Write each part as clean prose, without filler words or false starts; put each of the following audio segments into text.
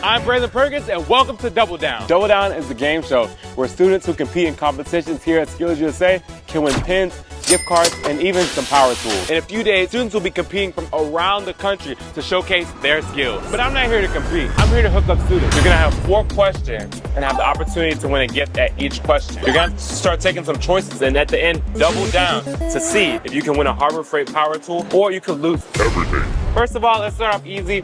I'm Braylon Perkins, and welcome to Double Down. Double Down is the game show where students who compete in competitions here at Skills USA can win pins, gift cards, and even some power tools. In a few days, students will be competing from around the country to showcase their skills. But I'm not here to compete. I'm here to hook up students. You're gonna have 4 questions and have the opportunity to win a gift at each question. You're gonna start taking some choices, and at the end, double down to see if you can win a Harbor Freight power tool or you could lose everything. First of all, let's start off easy.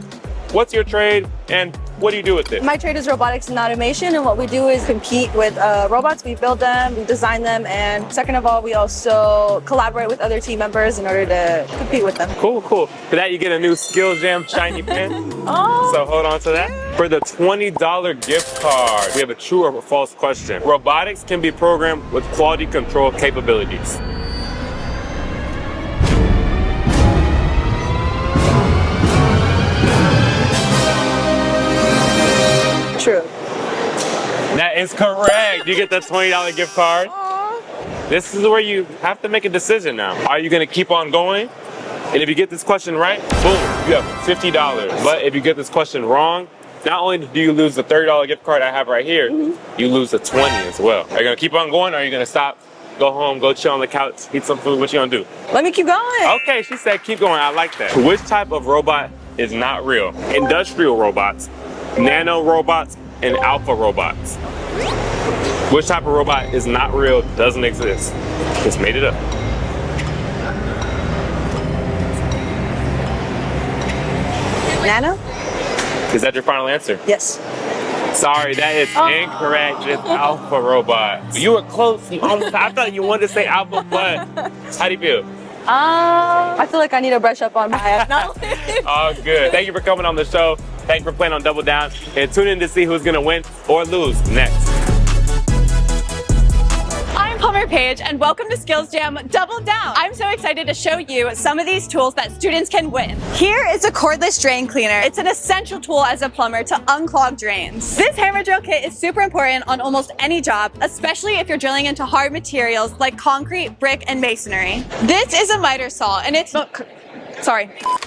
What's your trade and what do you do with it? My trade is robotics and automation, and what we do is compete with robots. We build them, we design them, and second of all, we also collaborate with other team members in order to compete with them. Cool, cool. For that, you get a new Skills Jam shiny pin. Oh. So hold on to that. For the $20 gift card, we have a true or false question. Robotics can be programmed with quality control capabilities. True. That is correct. You get the $20 gift card. Aww. This is where you have to make a decision now. Are you gonna keep on going? And if you get this question right, boom, you have $50. But if you get this question wrong, not only do you lose the $30 gift card I have right here, you lose the 20 as well. Are you gonna keep on going or are you gonna stop, go home, go chill on the couch, eat some food? What you gonna do? Let me keep going. Okay, she said keep going. I like that. Which type of robot is not real? Industrial robots, nano robots, and alpha robots. Which type of robot is not real, doesn't exist? Just made it up. Nano? Is that your final answer? Yes. Sorry, that is incorrect. It's alpha robots. You were close. I thought you wanted to say alpha, but how do you feel? I feel like I need to brush up on my knowledge. Oh, good. Thank you for coming on the show. Thank you for playing on Double Down. And tune in to see who's going to win or lose next. I'm Plumber Paige, and welcome to Skills Jam Double Down. I'm so excited to show you some of these tools that students can win. Here is a cordless drain cleaner. It's an essential tool as a plumber to unclog drains. This hammer drill kit is super important on almost any job, especially if you're drilling into hard materials like concrete, brick, and masonry. This is a miter saw, and it's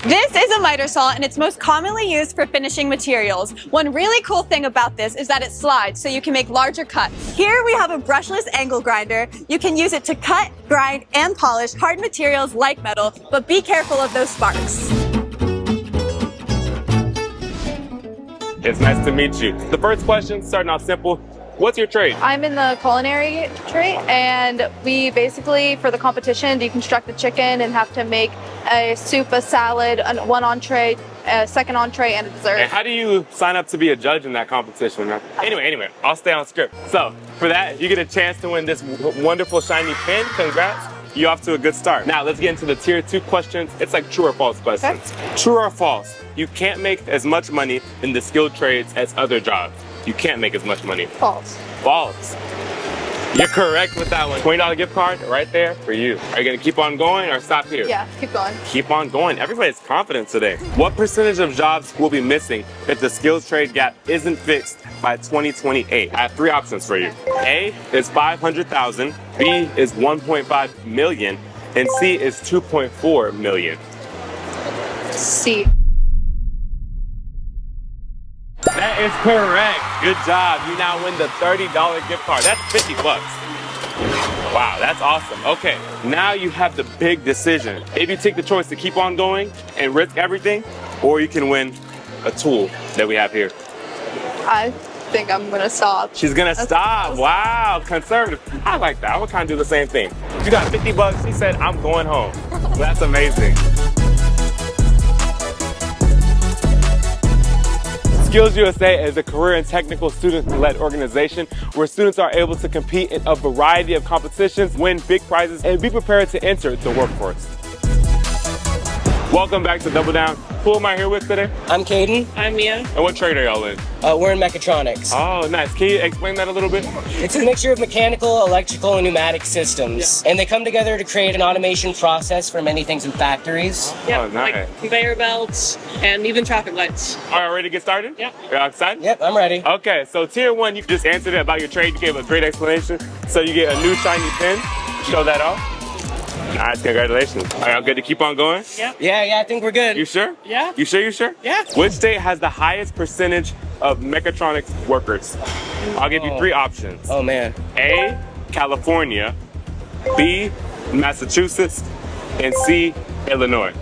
This is a miter saw, and it's most commonly used for finishing materials. One really cool thing about this is that it slides so you can make larger cuts. Here we have a brushless angle grinder. You can use it to cut, grind, and polish hard materials like metal, but be careful of those sparks. It's nice to meet you. The first question, starting off simple. What's your trade? I'm in the culinary trade, and we basically, for the competition, deconstruct the chicken and have to make a soup, a salad, one entree, a second entree, and a dessert. And how do you sign up to be a judge in that competition? Anyway, I'll stay on script. So for that, you get a chance to win this wonderful shiny pin. Congrats. You're off to a good start. Now let's get into the tier 2 questions. It's like true or false questions. Okay. True or false? You can't make as much money in the skilled trades as other jobs. You can't make as much money. False. False. You're correct with that one. $20 gift card right there for you. Are you gonna keep on going or stop here? Yeah, keep going. Keep on going. Everybody's confident today. What percentage of jobs will be missing if the skills trade gap isn't fixed by 2028? I have 3 options for you. A is 500,000, B is 1.5 million, and C is 2.4 million. C. That is correct. Good job. You now win the $30 gift card. That's 50 bucks. Wow, that's awesome. Okay, now you have the big decision. If you take the choice to keep on going and risk everything, or you can win a tool that we have here. I think I'm gonna stop. She's gonna stop. Wow, conservative. I like that. I would kind of do the same thing. You got 50 bucks. She said, I'm going home. That's amazing. Skills USA is a career and technical student-led organization where students are able to compete in a variety of competitions, win big prizes, and be prepared to enter the workforce. Welcome back to Double Down. Who am I here with today? I'm Caden. I'm Mia. And what trade are y'all in? We're in Mechatronics. Oh, nice. Can you explain that a little bit? It's a mixture of mechanical, electrical, and pneumatic systems. Yeah. And they come together to create an automation process for many things in factories. Yeah, oh, nice. Like conveyor belts and even traffic lights. All right, ready to get started? Yeah. You're excited? Yep, I'm ready. Okay, so tier 1, you just answered it about your trade. You gave a great explanation. So you get a new shiny pin. Show that off. Nice, congratulations. Are y'all good to keep on going? Yeah. Yeah, I think we're good. You sure? Yeah. You sure? Yeah. Which state has the highest percentage of mechatronics workers? I'll give you three options. Oh man. A, California, B, Massachusetts, and C, Illinois.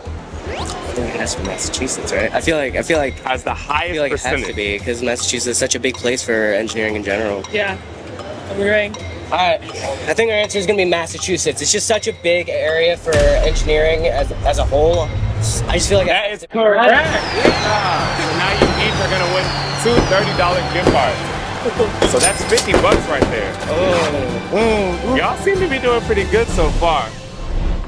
It has to be Massachusetts, right? I feel like Has the highest it has percentage. to be because Massachusetts is such a big place for engineering in general. Yeah, I'm agreeing. All right, I think our answer is gonna be Massachusetts. It's just such a big area for engineering as a whole. I just feel like That is correct. Yeah. So now you each are gonna win two $30 gift cards. So that's 50 bucks right there. Oh. Y'all seem to be doing pretty good so far.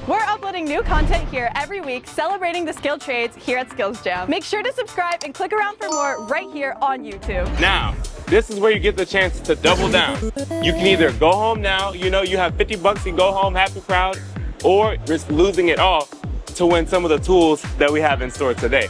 We're uploading new content here every week, celebrating the skilled trades here at Skills Jam. Make sure to subscribe and click around for more right here on YouTube. Now, this is where you get the chance to double down. You can either go home now, you know, you have 50 bucks, you go home happy, proud, or risk losing it all to win some of the tools that we have in store today.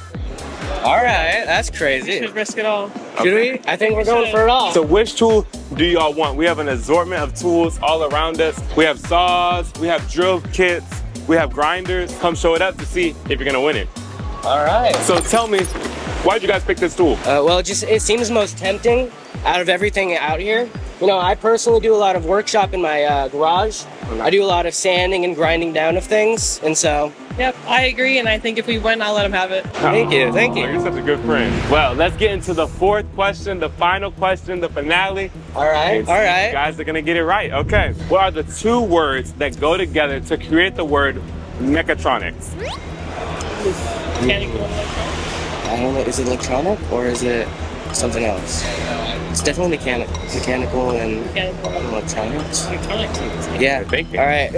All right, that's crazy. Should risk it all. Should we? I think we're going for it all. So which tool do y'all want? We have an assortment of tools all around us. We have saws, we have drill kits, we have grinders. Come show it up to see if you're gonna win it. All right. So tell me, why'd you guys pick this tool? Well, it seems most tempting out of everything out here. You know, I personally do a lot of workshop in my garage. I do a lot of sanding and grinding down of things, and so. Yep, I agree, and I think if we win, I'll let him have it. Thank you, thank you. You're such a good friend. Well, let's get into the fourth question, the final question, the finale. All right, And all see if right. You guys are gonna get it right. Okay. What are the two words that go together to create the word mechatronics? Mechanical. I don't know, is it electronic or is it something else? It's definitely mechanical and electronics. Electronics. Yeah. Thank you. All right.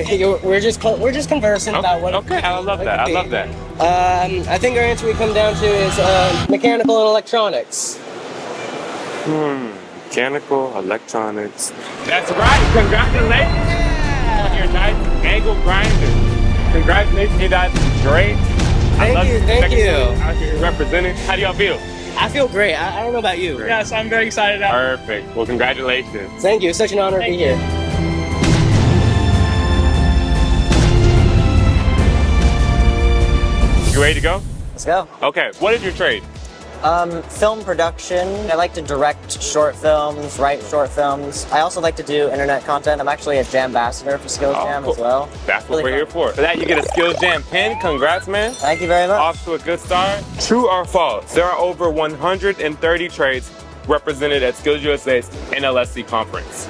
We're just conversing about what. Okay, I love that. I love that. I think our answer we come down to is mechanical and electronics. Mechanical, electronics. That's right. Congratulations on your nice angle grinder. Congratulations, you guys. Great. Thank you. Out here representing. How do y'all feel? I feel great. I don't know about you. Yes, I'm very excited. Perfect. Well, congratulations. Thank you. It's such an honor to be here. You ready to go? Let's go. Okay. What is your trade? Film production. I like to direct short films, write short films. I also like to do internet content. I'm actually a JAMBASSADOR for Skills Jam cool. as well. That's what Really we're here for. For that, you get a Skills Jam pin. Congrats, man. Thank you very much. Off to a good start. True or false? There are over 130 trades represented at Skills USA's NLSC conference.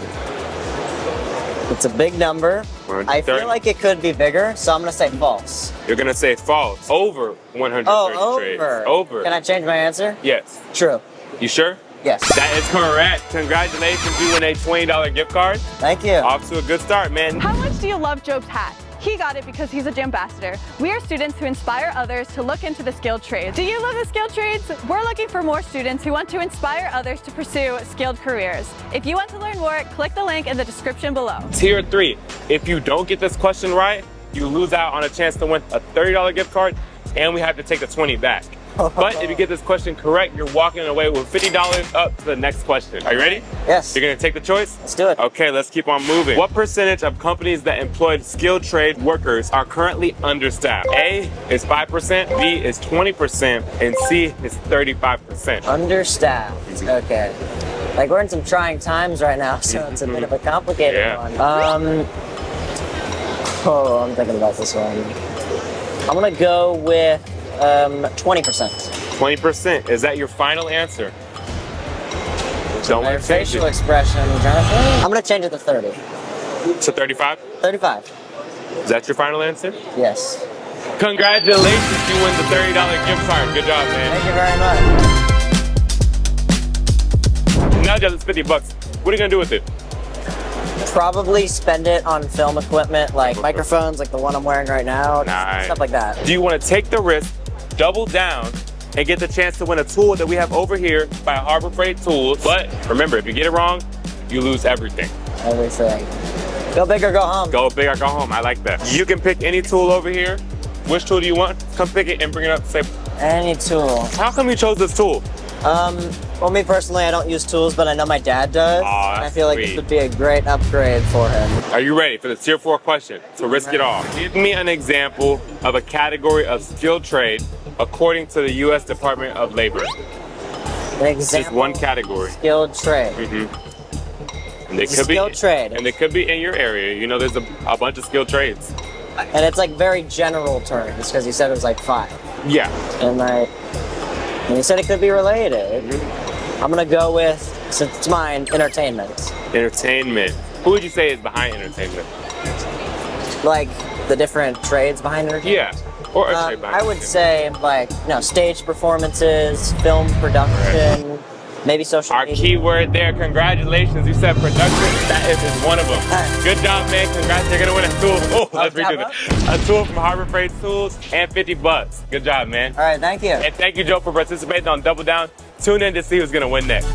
It's a big number. I 130. feel like it could be bigger, so I'm gonna say false. You're gonna say false. Over 130 Oh, trades. over. Over. Can I change my answer? Yes. True. You sure? Yes. That is correct. Congratulations, you win a $20 gift card. Thank you. Off to a good start, man. How much do you love Job's hat? He got it because he's a JAMBASSADOR. We are students who inspire others to look into the skilled trades. Do you love the skilled trades? We're looking for more students who want to inspire others to pursue skilled careers. If you want to learn more, click the link in the description below. Tier 3. If you don't get this question right, you lose out on a chance to win a $30 gift card, and we have to take the 20 back. But if you get this question correct, you're walking away with $50 up to the next question. Are you ready? Yes. You're gonna take the choice? Let's do it. Okay, let's keep on moving. What percentage of companies that employ skilled trade workers are currently understaffed? A is 5%, B is 20%, and C is 35%. Understaffed. Okay. Like we're in some trying times right now, so it's a bit of a complicated Yeah. one. I'm thinking about this one. I'm gonna go with 20%. 20%. Is that your final answer? Don't My want to change facial it. expression. I'm gonna change it to 30. To 35? 35. Is that your final answer? Yes. Congratulations, you win the $30 gift card. Good job, man. Thank you very much. Now that it's 50 bucks, what are you gonna do with it? Probably spend it on film equipment like microphones, like the one I'm wearing right now. Nice. Stuff like that. Do you want to take the risk, double down, and get the chance to win a tool that we have over here by Harbor Freight Tools? But remember, if you get it wrong, you lose everything. Everything. Go big or go home. Go big or go home. I like that. You can pick any tool over here. Which tool do you want? Come pick it and bring it up. Say, Any tool. how come you chose this tool? Well, me personally, I don't use tools, but I know my dad does. Aw, and I feel like sweet. this would be a great upgrade for him. Are you ready for the tier 4 question? So risk it all. Give me an example of a category of skilled trade according to the U.S. Department of Labor. An Just example. one category. Skilled trade. And they could Skilled trade. And they could be in your area. You know, there's a bunch of skilled trades. And it's like very general terms because you said it was like 5. Yeah. And you said it could be related. I'm gonna go with, since it's mine, entertainment. Entertainment. Who would you say is behind entertainment? Like the different trades behind entertainment. Yeah. Or a trade behind I would say like stage performances, film production, maybe social Our media. keyword there, congratulations. You said production. That is one of them. Good job, man. Congrats. You're gonna win a tool. Oh, let's redo that. A tool from Harbor Freight Tools and $50. Good job, man. All right, thank you. And thank you, Joe, for participating on Double Down. Tune in to see who's gonna win next.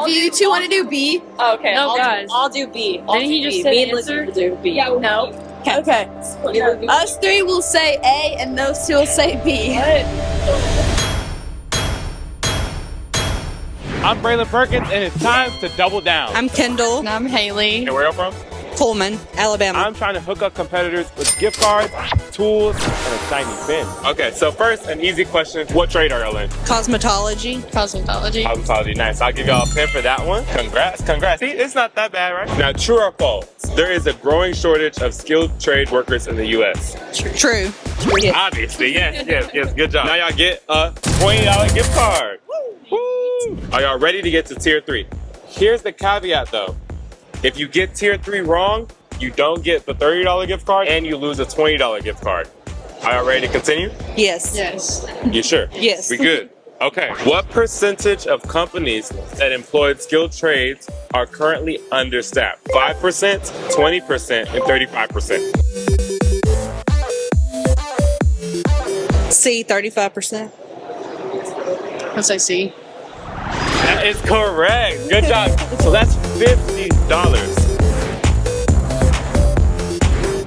Do you two want to do B? Okay, No, guys. I'll do B. Didn't he just say the answer? will do B. Yeah. No. Okay. Us 3 will say A, and those 2 will say B. I'm Braylon Perkins, and it's time to double down. I'm Kendall And I'm Haley. And where are you from? Pullman, Alabama. I'm trying to hook up competitors with gift cards, tools, and a shiny pen. Okay, so first, an easy question. What trade are y'all in? Cosmetology. Cosmetology. Cosmetology, nice. I'll give y'all a pen for that one. Congrats. See, it's not that bad, right? Now, true or false? There is a growing shortage of skilled trade workers in the U.S. True. Obviously, yes. Good job. Now y'all get a $20 gift card. Woo! Are y'all ready to get to tier 3? Here's the caveat though. If you get tier 3 wrong, you don't get the $30 gift card and you lose a $20 gift card. Are y'all ready to continue? Yes. Yes. You sure? Yes. We good? Okay. What percentage of companies that employ skilled trades are currently understaffed? 5%, 20%, and 35%. C, 35%. What's I see? That is correct. Good job. So that's $50.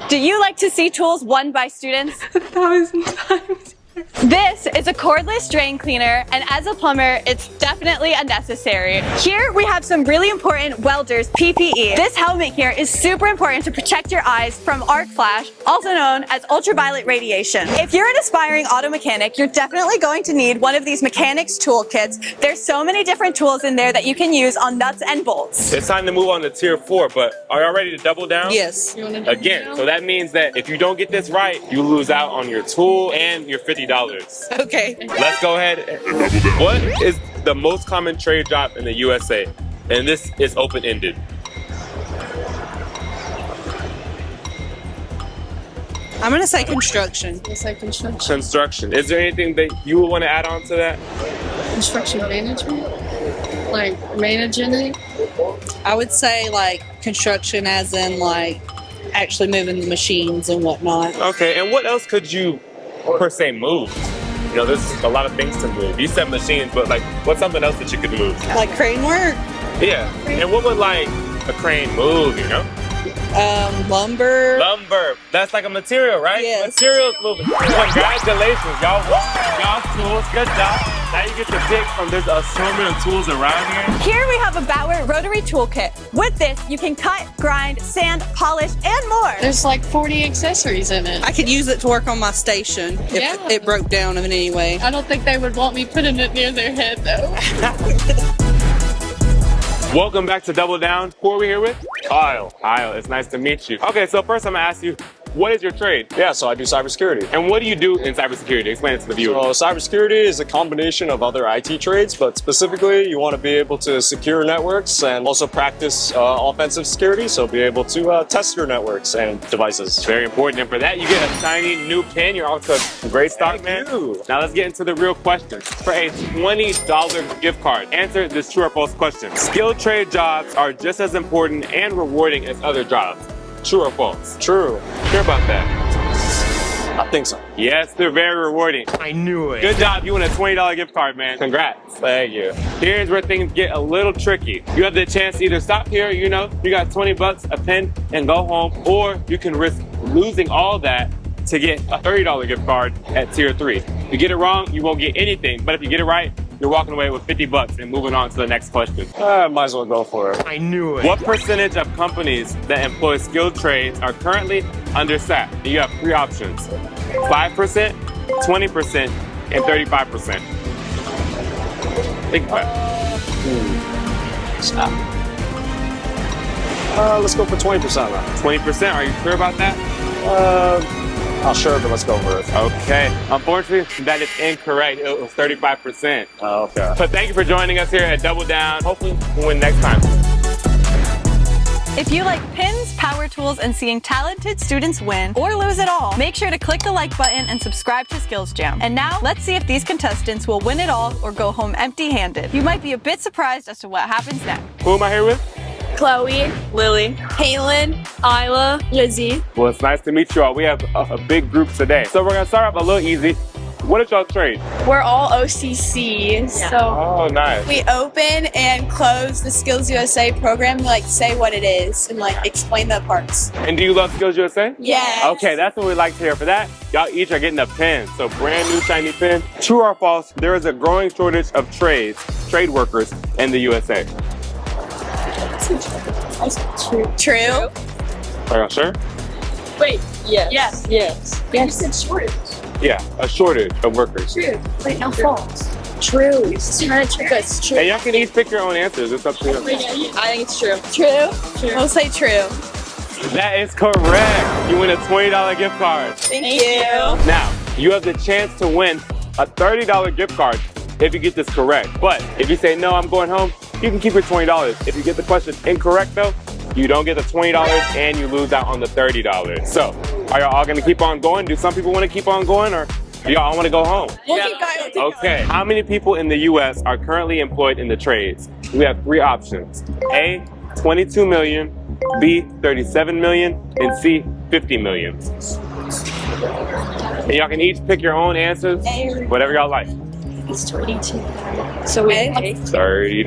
Do you like to see tools won by students? 1,000 times. This is a cordless drain cleaner, and as a plumber, it's definitely a necessary. Here we have some really important welders PPE. This helmet here is super important to protect your eyes from arc flash, also known as ultraviolet radiation. If you're an aspiring auto mechanic, you're definitely going to need one of these mechanics toolkits. There's so many different tools in there that you can use on nuts and bolts. It's time to move on to tier 4, but are y'all ready to double down? Yes. You wanna do Again, now? so that means that if you don't get this right, you lose out on your tool and your $50. Okay. Let's go ahead. What is the most common trade job in the USA? And this is open-ended. I'm going to say construction. It's like construction. Construction. Is there anything that you would want to add on to that? Construction management? Like managing it? I would say like construction as in like actually moving the machines and whatnot. Okay, and what else could you, per se, move? You know, there's a lot of things to move. You said machines, but like, what's something else that you could move? Like crane work, Yeah, and what would like a crane move, you know? lumber. Lumber. That's like a material, right? Yes. Materials moving. Congratulations, y'all. Y'all tools. Good job. Now you get to pick from this assortment of tools around here. Here we have a Bauer rotary toolkit. With this, you can cut, grind, sand, polish, and more. There's like 40 accessories in it. I could use it to work on my station if Yeah. it broke down in any way. I don't think they would want me putting it near their head though. Welcome back to Double Down. Who are we here with? Kyle. Kyle, it's nice to meet you. Okay, so first I'm gonna ask you, what is your trade? Yeah, so I do cybersecurity. And what do you do in cybersecurity? Explain it to the viewer. So cybersecurity is a combination of other IT trades, but specifically you want to be able to secure networks and also practice offensive security, so be able to test your networks and devices. Very important. And for that, you get a shiny new pen. You're off to a great start, man. Now let's get into the real question. For a $20 gift card, answer this true or false question. Skilled trade jobs are just as important and rewarding as other jobs. True or false? True. Sure about that? I think so. Yes, they're very rewarding. I knew it. Good job. You won a $20 gift card, man. Congrats. Thank you. Here's where things get a little tricky. You have the chance to either stop here, you know, you got 20 bucks, a pen, and go home, or you can risk losing all that to get a $30 gift card at tier 3. If you get it wrong, you won't get anything, but if you get it right, you're walking away with 50 bucks and moving on to the next question. Might as well go for it. I knew it. What percentage of companies that employ skilled trades are currently understaffed? And you have 3 options: 5%, 20%, and 35%. Think about Let's go for 20% then. it. 20%, are you sure about that? Not sure, but let's go for it. Okay. Unfortunately, that is incorrect. It was 35%. Oh, okay. But thank you for joining us here at Double Down. Hopefully, we'll win next time. If you like pins, power tools, and seeing talented students win or lose it all, make sure to click the like button and subscribe to Skills Jam. And now, let's see if these contestants will win it all or go home empty-handed. You might be a bit surprised as to what happens next. Who am I here with? Chloe, Lily, Kaylin, Isla, Lizzie. Well, it's nice to meet you all. We have a big group today. So we're going to start off a little easy. What is y'all trade? We're all OCC, so Oh, nice. we open and close the Skills USA program, like say what it is and like explain the parts. And do you love Skills USA? Yes. Okay, that's what we like to hear. For that, y'all each are getting a pen. So brand new shiny pen. True or false, there is a growing shortage of trade workers in the USA. True. Are y'all sure? Wait, yes. Yes. Yes. You said shortage. Yeah, a shortage of workers. True. Wait, no, false. True. He's trying to trick us. True. And y'all can each pick your own answers. It's up to you. I think it's true. True. We'll say true. That is correct. You win a $20 gift card. Thank you. Now, you have the chance to win a $30 gift card if you get this correct. But if you say, no, I'm going home, you can keep your $20. If you get the question incorrect, though, you don't get the $20 and you lose out on the $30. So, are y'all all gonna keep on going? Do some people wanna keep on going, or do y'all all wanna go home? We'll keep going. Okay, how many people in the US are currently employed in the trades? We have three options. A, 22 million, B, 37 million, and C, 50 million. And y'all can each pick your own answers, whatever y'all like. It's 22. So we $30.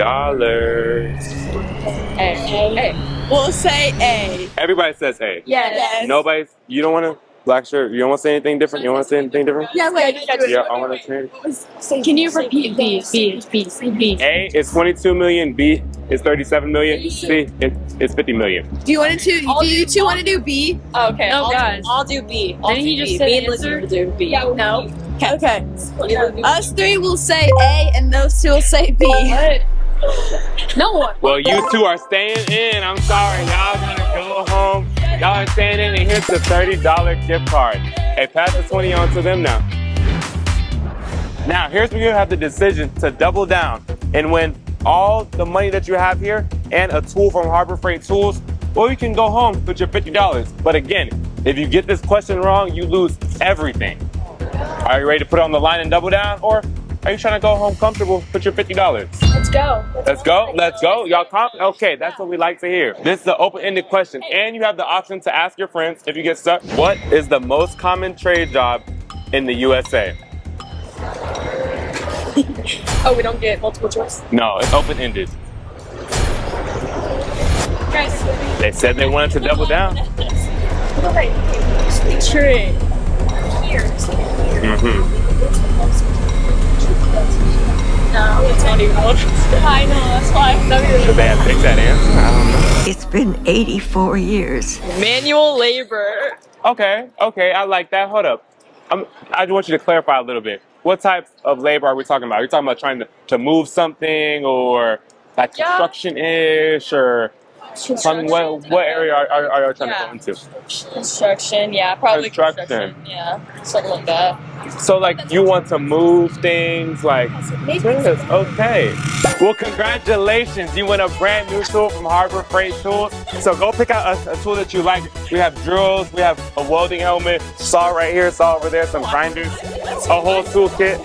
A. We'll say A. Everybody says A. Yes. Nobody's, you don't wanna, black shirt, you don't wanna say anything different? You don't wanna say anything different? Yeah, wait. Yeah, I wanna change. Can you repeat B? A is 22 million, B is 37 million, C is 50 million. Do you want to? Do you two want to do B? Okay. Oh, guys. I'll do B. Didn't he just say the answer? do B. Yeah, no. Okay. Us three will say A, and those two will say B. What? No one. Well, you two are staying in. I'm sorry. Y'all gonna go home. Y'all are staying in, and here's the $30 gift card. Hey, pass the 20 on to them now. Now, here's where you have the decision to double down and win all the money that you have here and a tool from Harbor Freight Tools, or you can go home with your $50. But again, if you get this question wrong, you lose everything. Are you ready to put it on the line and double down, or are you trying to go home comfortable with your $50? Let's go. Let's go. Let's go. Y'all confident? Okay, that's what we like to hear. This is the open-ended question, and you have the option to ask your friends if you get stuck. What is the most common trade job in the USA? Oh, we don't get multiple choice. No, it's open-ended. Guys. They said they wanted to double down. True. No, it's not even one. I know, that's why. Should they have picked that answer? I don't know. It's been 84 years. Manual labor. Okay, I like that. Hold up. I want you to clarify a little bit. What types of labor are we talking about? Are we talking about trying to move something, or like construction-ish, or something? What area are you trying to go into? Construction, yeah, probably Construction. Yeah, something like that. So like you want to move things like this. Okay. Well, congratulations. You win a brand new tool from Harbor Freight Tools. So go pick out a tool that you like. We have drills, we have a welding helmet, saw right here, saw over there, some grinders, a whole toolkit.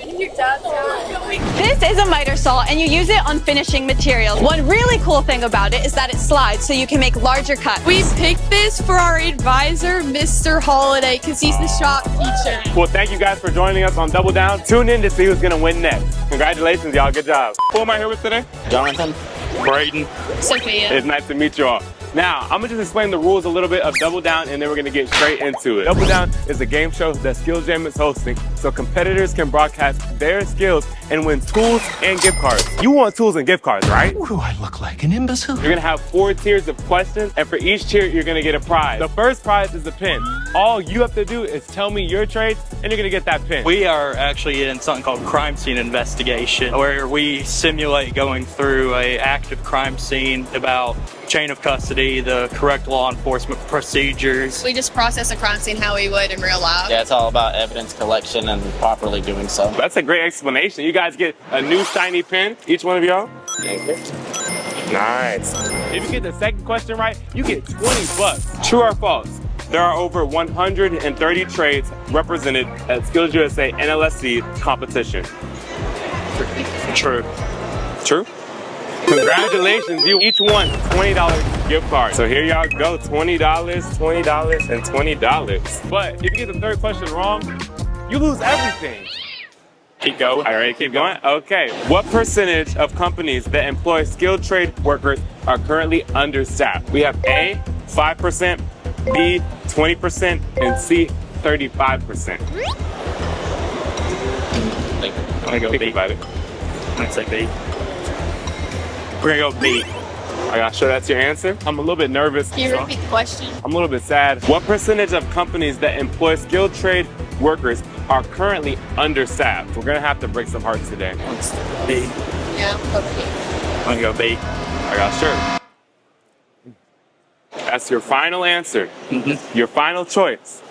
This is a miter saw, and you use it on finishing materials. One really cool thing about it is that it slides, so you can make larger cuts. We picked this for our advisor, Mr. Holiday, because he's the shop teacher. Well, thank you guys for joining us on Double Down. Tune in to see who's gonna win next. Congratulations, y'all. Good job. Who am I here with today? Jonathan. Brayden. Sophia. It's nice to meet you all. Now, I'm gonna just explain the rules a little bit of Double Down and then we're gonna get straight into it. Double Down is a game show that Skills Jam is hosting so competitors can broadcast their skills and win tools and gift cards. You want tools and gift cards, right? What do I look like, an imbecile? You're gonna have 4 tiers of questions and for each tier, you're gonna get a prize. The first prize is a pin. All you have to do is tell me your trade and you're gonna get that pin. We are actually in something called crime scene investigation, where we simulate going through an active crime scene about chain of custody, the correct law enforcement procedures. We just process a crime scene how we would in real life. Yeah, it's all about evidence collection and properly doing so. That's a great explanation. You guys get a new shiny pin, each one of y'all. Thank you. Nice. If you get the second question right, you get 20 bucks. True or false? There are over 130 trades represented at Skills USA NLSC competition. True. True? Congratulations, you each won $20 gift card. So here y'all go, $20, $20, and $20. But if you get the third question wrong, you lose everything. Keep going. All right, keep going. Okay. What percentage of companies that employ skilled trade workers are currently understaffed? We have A, 5%, B, 20%, and C, 35%. I'm gonna go Think B. about it. I'm gonna say B. We're gonna go B. Are y'all sure that's your answer? I'm a little bit nervous. Can you repeat the question? I'm a little bit sad. What percentage of companies that employ skilled trade workers are currently understaffed? We're gonna have to break some hearts today. B. Yeah, okay. I'm gonna go B. Are y'all sure? That's your final answer. Your final choice.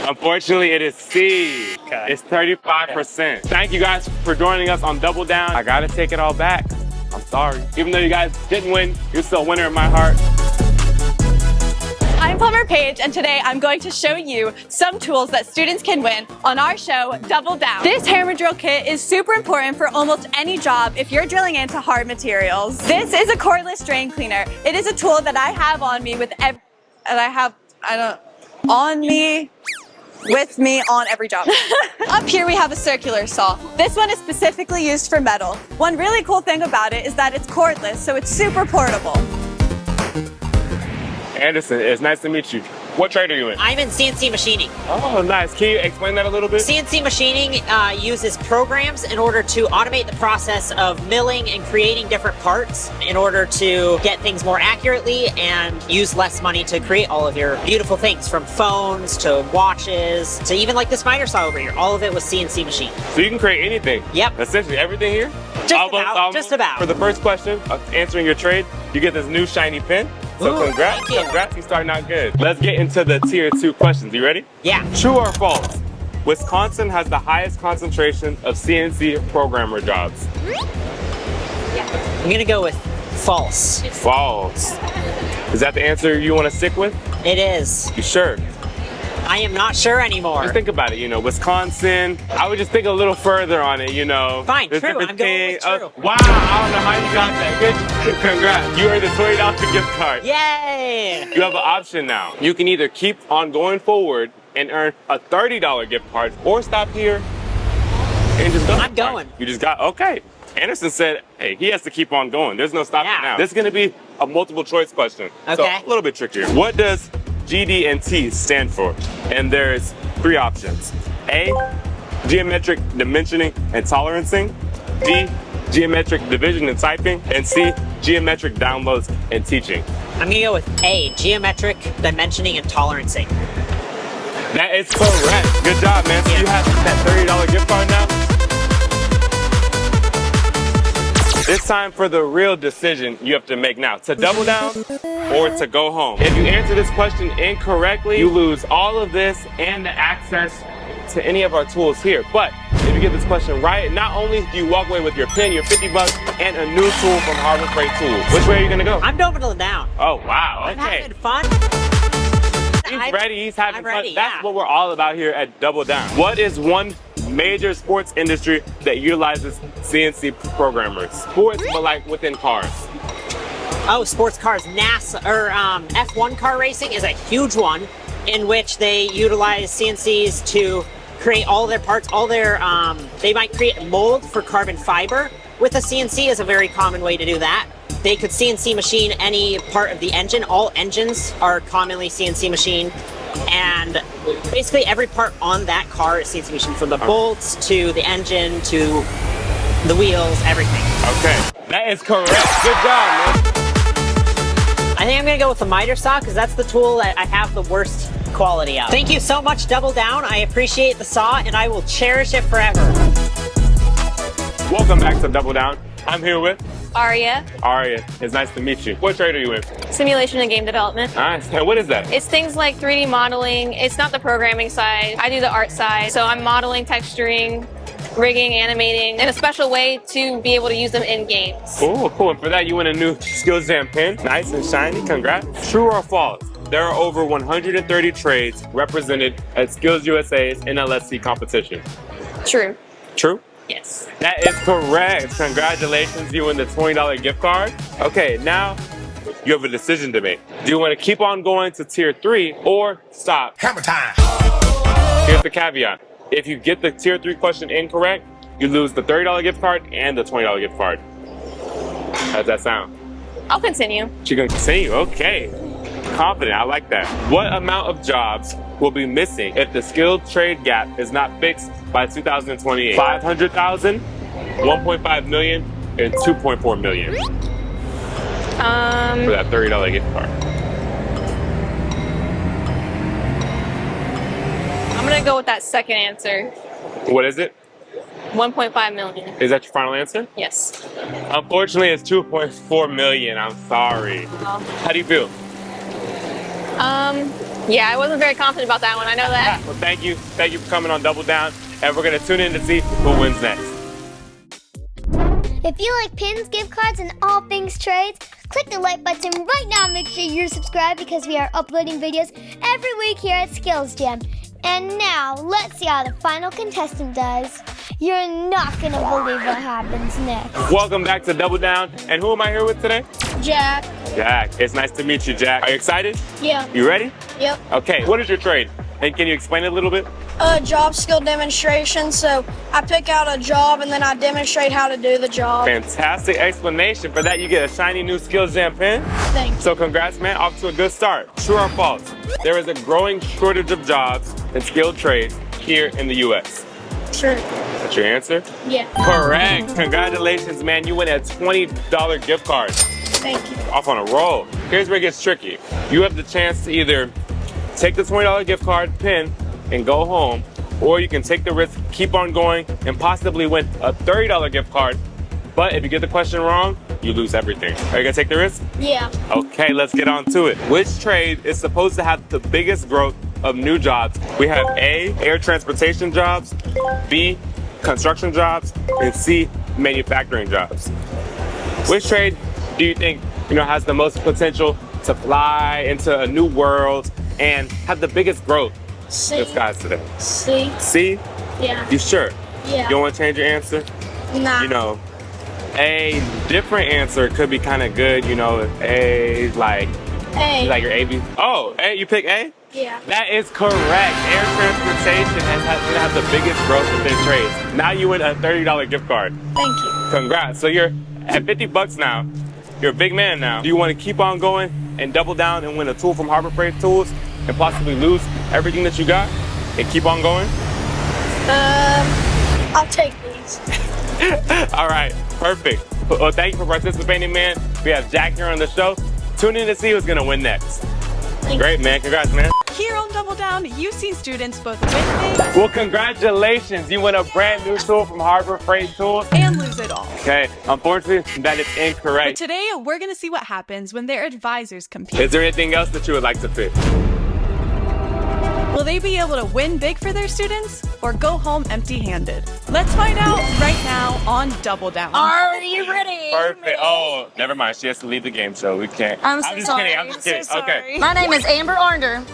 Unfortunately, it is C. Okay. It's 35%. Thank you guys for joining us on Double Down. I gotta take it all back. I'm sorry. Even though you guys didn't win, you're still a winner in my heart. I'm Plumber Paige, and today I'm going to show you some tools that students can win on our show, Double Down. This hammer drill kit is super important for almost any job if you're drilling into hard materials. This is a cordless drain cleaner. It is a tool that I have on me with with me on every job. Up here we have a circular saw. This one is specifically used for metal. One really cool thing about it is that it's cordless, so it's super portable. Anderson, it's nice to meet you. What trade are you in? I'm in CNC machining. Oh, nice. Can you explain that a little bit? CNC machining uses programs in order to automate the process of milling and creating different parts in order to get things more accurately and use less money to create all of your beautiful things, from phones to watches to even like the spider saw over here. All of it was CNC machined. So you can create anything? Yep. Essentially everything here? Just about. For the first question, answering your trade, you get this new shiny pin. So Ooh, congrats, thank you. congrats, you starting out good. Let's get into the tier 2 questions. You ready? Yeah. True or false? Wisconsin has the highest concentration of CNC programmer jobs. I'm gonna go with false. False. Is that the answer you want to stick with? It is. You sure? I am not sure anymore. Just think about it, you know, Wisconsin. I would just think a little further on it, you know. Fine, There's true. different I'm going with things. true. Wow, I don't know how you got that. Good. Congrats. You earned a $20 gift card. Yay! You have an option now. You can either keep on going forward and earn a $30 gift card, or stop here and just go. I'm going. You just got, okay. Anderson said, hey, he has to keep on going. There's no stopping now. This is going to be a multiple choice question. Okay. So a little bit trickier. What does GD and T stand for? And there's 3 options. A, geometric dimensioning and tolerancing. D, geometric division and typing. And C, geometric downloads and teaching. I'm gonna go with A, geometric dimensioning and tolerancing. That is correct. Good job, man. So you have that $30 gift card now. It's time for the real decision you have to make now. To double down or to go home. If you answer this question incorrectly, you lose all of this and the access to any of our tools here. But if you get this question right, not only do you walk away with your pen, your 50 bucks, and a new tool from Harbor Freight Tools. Which way are you gonna go? I'm doubling down. Oh, wow, I'm okay. having fun. He's ready, he's having fun. ready, That's yeah. what we're all about here at Double Down. What is one major sports industry that utilizes CNC programmers? Sports, but like within cars. Oh, sports cars. NASA or F1 car racing is a huge one in which they utilize CNCs to create all their parts, all their, they might create a mold for carbon fiber. With a CNC is a very common way to do that. they could CNC machine any part of the engine. All engines are commonly CNC machined. And basically every part on that car is CNC machined, from the bolts to the engine to the wheels, everything. Okay, that is correct. Good job, man. I think I'm gonna go with the miter saw because that's the tool that I have the worst quality of. Thank you so much, Double Down. I appreciate the saw and I will cherish it forever. Welcome back to Double Down. I'm here with Aria, Aria. It's nice to meet you. What trade are you in? simulation and game development. Nice. And what is that? It's things like 3D modeling. It's not the programming side. I do the art side. So I'm modeling, texturing, rigging, animating in a special way to be able to use them in games. Oh, cool. And for that, you win a new Skills Jam pin. Nice and shiny. Congrats. True or false? There are over 130 trades represented at Skills USA's NLSC competition. True. True? Yes. That is correct. Congratulations, you win the $20 gift card. Okay, now you have a decision to make. Do you want to keep on going to tier 3 or stop? Hammer time. Here's the caveat. If you get the tier 3 question incorrect, you lose the $30 gift card and the $20 gift card. How does that sound? I'll continue. She's gonna continue, okay. Confident, I like that. What amount of jobs will be missing if the skilled trade gap is not fixed by 2028? 500,000, 1.5 million, and 2.4 million. For that $30 gift card. I'm gonna go with that second answer. What is it? 1.5 million. Is that your final answer? Yes. Unfortunately, it's 2.4 million. I'm sorry. How do you feel? Yeah, I wasn't very confident about that one. I know that. Well, thank you. Thank you for coming on Double Down. And we're going to tune in to see who wins next. If you like pins, gift cards, and all things trades, click the like button right now. Make sure you're subscribed because we are uploading videos every week here at Skills Jam. And now, let's see how the final contestant does. You're not gonna believe what happens next. Welcome back to Double Down. And who am I here with today? Jack. Jack. It's nice to meet you, Jack. Are you excited? Yeah. You ready? Yep. Okay, what is your trade? And can you explain it a little bit? Job skill demonstration. So I pick out a job and then I demonstrate how to do the job. Fantastic explanation. For that, you get a shiny new Skills Jam pin. Thanks. So congrats, man. Off to a good start. True or false? There is a growing shortage of jobs in skilled trades here in the U.S. True. That's your answer? Yeah. Correct. Congratulations, man. You win a $20 gift card. Thank you. Off on a roll. Here's where it gets tricky. You have the chance to either take the $20 gift card pin and go home, or you can take the risk, keep on going, and possibly win a $30 gift card. But if you get the question wrong, you lose everything. Are you gonna take the risk? Yeah. Okay, let's get on to it. Which trade is supposed to have the biggest growth of new jobs? We have A, air transportation jobs, B, construction jobs, and C, manufacturing jobs. Which trade do you think has the most potential to fly into a new world and have the biggest growth C. in the skies today? C. C? Yeah. You sure? Yeah. You don't want to change your answer? Nah. A different answer could be kind of good. A like A. Like your AB. Oh, A, you pick A? Yeah. That is correct. Air transportation has to have the biggest growth within trades. Now you win a $30 gift card. Thank you. Congrats. So you're at 50 bucks now. You're a big man now. Do you want to keep on going and double down and win a tool from Harbor Freight Tools and possibly lose everything that you got and keep on going? I'll take these. All right, perfect. Well, thank you for participating, man. We have Jack here on the show. Tune in to see who's gonna win next. Great, man. Congrats, man. Here on Double Down, you've seen students both win things. Well, congratulations. You win a brand new tool from Harbor Freight Tools. And lose it all. Okay, unfortunately, that is But incorrect. today, we're going to see what happens when their advisors compete. Is there anything else that you would like to pick? Will they be able to win big for their students or go home empty-handed? Let's find out right now on Double Down. Are you ready? Perfect. Oh, never mind. She has to leave the game, so we can't. I'm so just sorry. kidding. I'm just kidding. Okay. My name is Amber Arnder.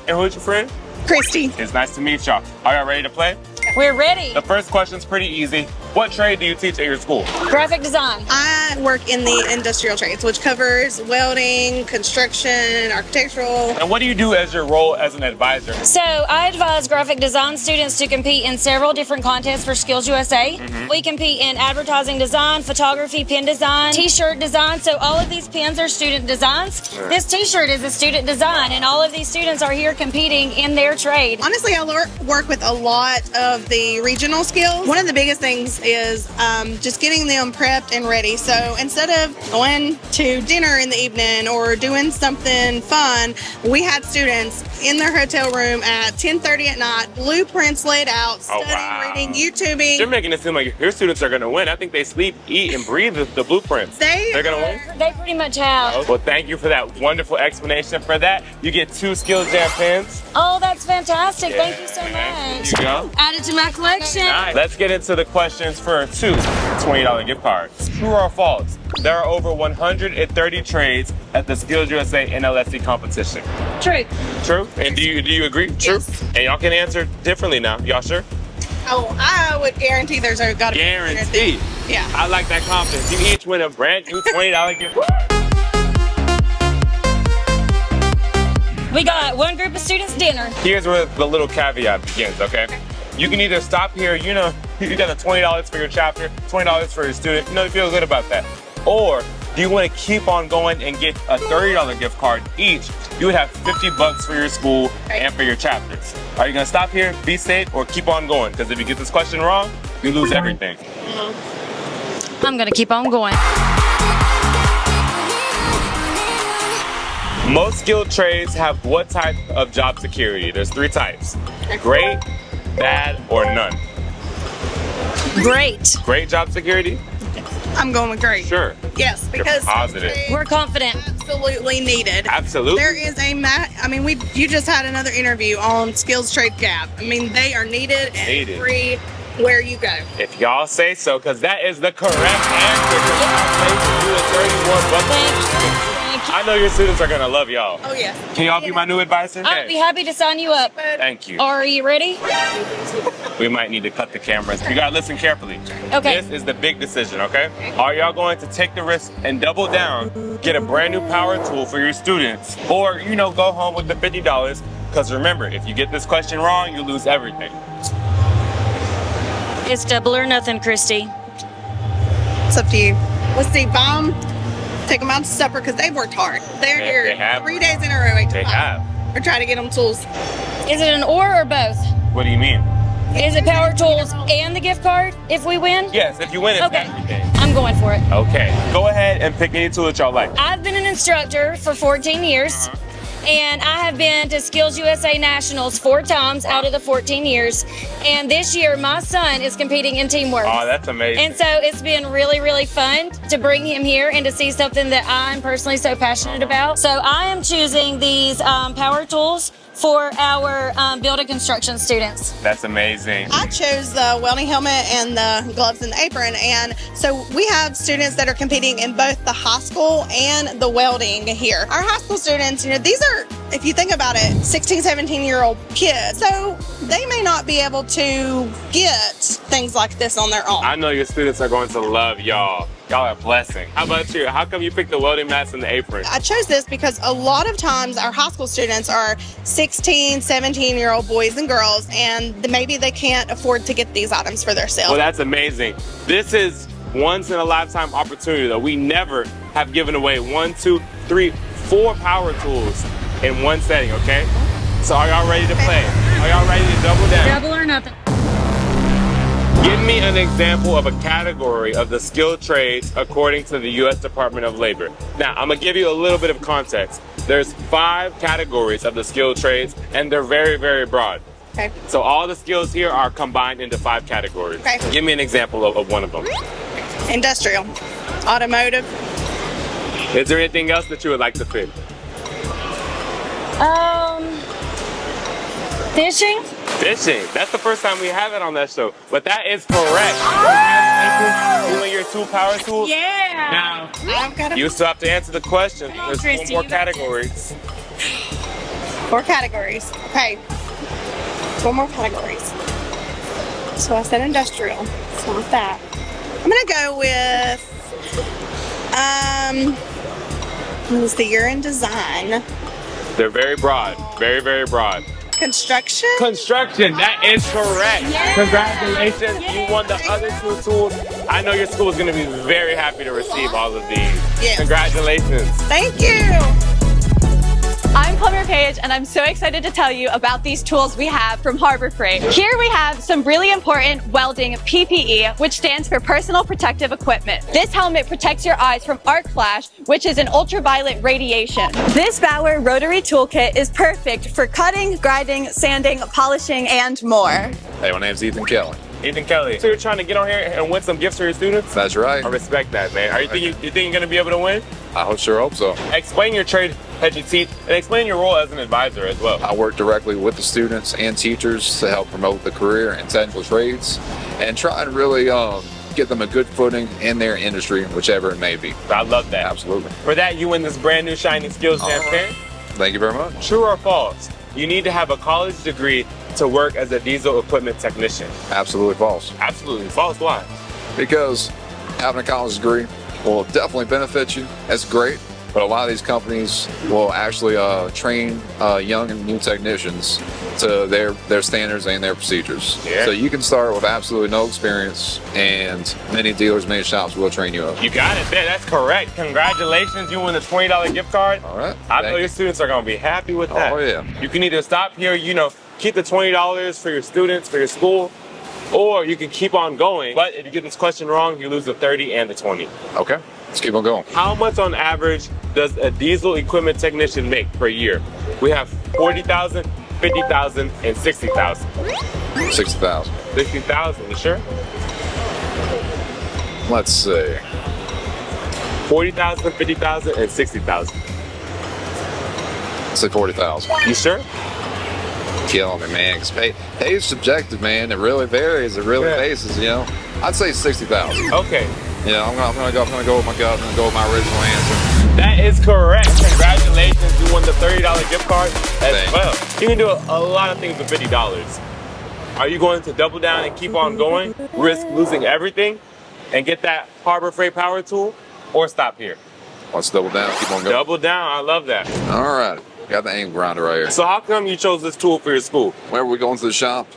And who's your friend? Christy. It's nice to meet y'all. Are y'all ready to play? We're ready. The first question's pretty easy. What trade do you teach at your school? Graphic design. I work in the industrial trades, which covers welding, construction, architectural. And what do you do as your role as an advisor? So I advise graphic design students to compete in several different contests for Skills USA. We compete in advertising design, photography, pen design, t-shirt design. So all of these pens are student designs. This t-shirt is a student design, and all of these students are here competing in their trade. Honestly, I work with a lot of the regional skills. One of the biggest things is just getting them prepped and ready. So instead of going to dinner in the evening or doing something fun, we had students in their hotel room at 10:30 at night, blueprints laid out, studying, reading, YouTubing. You're making it seem like your students are going to win. I think they sleep, eat, and breathe the blueprints. They're going to win? They pretty much have. Well, thank you for that wonderful explanation. For that, you get 2 Skills Jam pens. Oh, that's fantastic. Thank you so much. There you go. Add it to my collection. Nice. Let's get into the questions for 2 $20 gift cards. True or false? There are over 130 trades at the Skills USA NLSC competition. True. True? And do you agree? True? Yes. And y'all can answer differently now. Y'all sure? Oh, I would guarantee there's got to be Guaranteed. Yeah. I like that confidence. You each win a brand new $20 gift card. We got one group of students dinner. Here's where the little caveat begins, okay? You can either stop here, you know, you got the $20 for your chapter, $20 for your student, you know, you feel good about that. Or do you want to keep on going and get a $30 gift card each? You would have $50 for your school and for your chapters. Are you gonna stop here, be safe, or keep on going? Because if you get this question wrong, you lose everything. I'm gonna keep on going. Most skilled trades have what type of job security? There's 3 types. Great, bad, or none. Great. Great job security? I'm going with great. Sure. Yes, because you're positive. We're confident. Absolutely needed. Absolutely. There is you just had another interview on Skills Trade Gap. I mean, they are needed everywhere you go. If y'all say so, because that is the correct answer. $31. I know your students are gonna love y'all. Oh yeah. Can y'all be my new advisor? I'd be happy to sign you up. Thank you. Are you ready? We might need to cut the cameras. You gotta listen carefully. Okay. This is the big decision, okay? Are y'all going to take the risk and double down, get a brand new power tool for your students, or, you know, go home with the $50? Because remember, if you get this question wrong, you lose everything. It's double or nothing, Christy. It's up to you. Let's see, take them out to supper because they've worked hard. They're here 3 days in a row. They have. We're trying to get them tools. Is it an or both? What do you mean? Is it power tools and the gift card if we win? Yes, if you win, it's okay. everything. I'm going for it. Okay, go ahead and pick any tool that y'all like. I've been an instructor for 14 years. And I have been to Skills USA Nationals 4 times out of the 14 years. And this year, my son is competing in teamwork. Oh, that's amazing. And so it's been really, really fun to bring him here and to see something that I'm personally so passionate about. So I am choosing these power tools for our building construction students. That's amazing. I chose the welding helmet and the gloves and the apron, and so we have students that are competing in both the high school and the welding here. Our high school students, you know, these are, if you think about it, 16, 17-year-old kids, so they may not be able to get things like this on their own. I know your students are going to love y'all. Y'all are a blessing. How about you? How come you picked the welding mats and the apron? I chose this because a lot of times our high school students are 16, 17-year-old boys and girls, and maybe they can't afford to get these items for themselves. Well, that's amazing. This is once in a lifetime opportunity that we never have given away 1, 2, 3, 4 power tools in one setting, okay? So are y'all ready to play? Are y'all ready to double down? Double or nothing. Give me an example of a category of the skilled trades according to the U.S. Department of Labor. Now, I'm gonna give you a little bit of context. There's 5 categories of the skilled trades, and they're very, very broad. Okay. So all the skills here are combined into 5 categories. Okay. Give me an example of one of them. Industrial, automotive. Is there anything else that you would like to pick? Fishing? Fishing. That's the first time we have it on that show. But that is correct. You and your 2 power tools? Yeah. Now, you still have to answer the question. There's 4 more categories. 4 categories. Okay. 4 more categories. So I said industrial. It's not that. I'm gonna go with what is the year in design? They're very broad, very, very broad. Construction? Construction, that is correct. Yes. Congratulations, Yes. you won the other 2 tools. I know your school is gonna be very happy to receive all of these. Yes. Congratulations. Thank you. I'm Plumber Paige, and I'm so excited to tell you about these tools we have from Harbor Freight. Here we have some really important welding PPE, which stands for personal protective equipment. This helmet protects your eyes from arc flash, which is an ultraviolet radiation. This Bauer rotary toolkit is perfect for cutting, grinding, sanding, polishing, and more. Hey, my name's Ethan Kelly. Ethan Kelly. So you're trying to get on here and win some gifts for your students? That's right. I respect that, man. You think you're gonna be able to win? I sure hope so. Explain your trade that you teach, and explain your role as an advisor as well. I work directly with the students and teachers to help promote the career and technical trades and try and really get them a good footing in their industry, whichever it may be. I love that. Absolutely. For that, you win this brand new shiny Skills Jam pen. Thank you very much. True or false? You need to have a college degree to work as a diesel equipment technician. Absolutely false. Absolutely false. Why? Because having a college degree will definitely benefit you. That's great. But a lot of these companies will actually train young and new technicians to their standards and their procedures. Yeah. So you can start with absolutely no experience, and many dealers, many shops will train you up. You got it there. That's correct. Congratulations. You win a $20 gift card. All right. I know your students are going to be happy with that. Oh, yeah. You can either stop here, keep the $20 for your students, for your school, or you can keep on going. But if you get this question wrong, you lose the 30 and the 20. Okay. Let's keep on going. How much on average does a diesel equipment technician make per year? We have 40,000, 50,000, and 60,000. 60,000. 60,000, you sure? Let's see. 40,000, 50,000, and 60,000. Let's say 40,000. You sure? Killing me, man. Cause pay is subjective, man. It really varies. It really bases, I'd say 60,000. Okay. I'm gonna go with my gut. I'm gonna go with my original answer. That is correct. Congratulations, you won the $30 gift card as well. You can do a lot of things with $50. Are you going to double down and keep on going, risk losing everything, and get that Harbor Freight power tool, or stop here? Let's double down, keep on going. Double down, I love that. All right, got the angle grinder right here. So how come you chose this tool for your school? Whenever we go into the shop,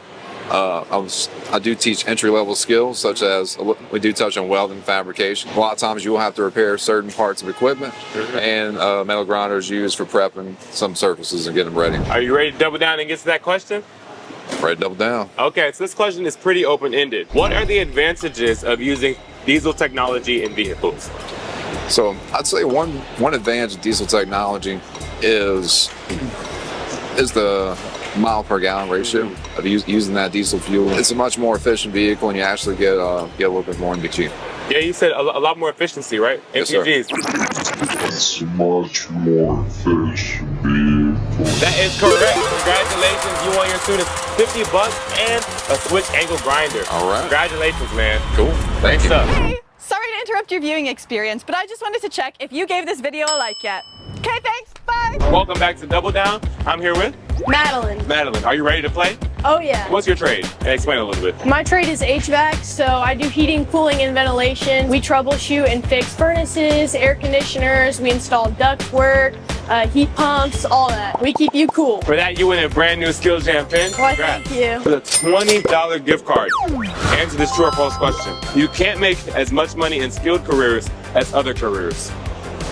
I do teach entry-level skills, such as we do touch on welding, fabrication. A lot of times you will have to repair certain parts of equipment, and metal grinder is used for prepping some surfaces and getting them ready. Are you ready to double down and get to that question? Ready to double down. Okay, so this question is pretty open-ended. What are the advantages of using diesel technology in vehicles? So I'd say one advantage of diesel technology is the mile per gallon ratio of using that diesel fuel. It's a much more efficient vehicle, and you actually get a little bit more MPG. Yeah, you said a lot more efficiency, right? Yes, sir. MPGs. It's a much more efficient vehicle. That is correct. Congratulations, you won your students $50 and a switch angle grinder. All right. Congratulations, man. Cool. Thank you. Hey, sorry to interrupt your viewing experience, but I just wanted to check if you gave this video a like yet. Okay, thanks. Bye. Welcome back to Double Down. I'm here with Madeline. Madeline. Are you ready to play? Oh yeah. What's your trade? And explain a little bit. My trade is HVAC, so I do heating, cooling, and ventilation. We troubleshoot and fix furnaces, air conditioners. We install ductwork, heat pumps, all that. We keep you cool. For that, you win a brand new Skills Jam pen. Why, thank you. For the $20 gift card. Answer this true or false question. You can't make as much money in skilled careers as other careers.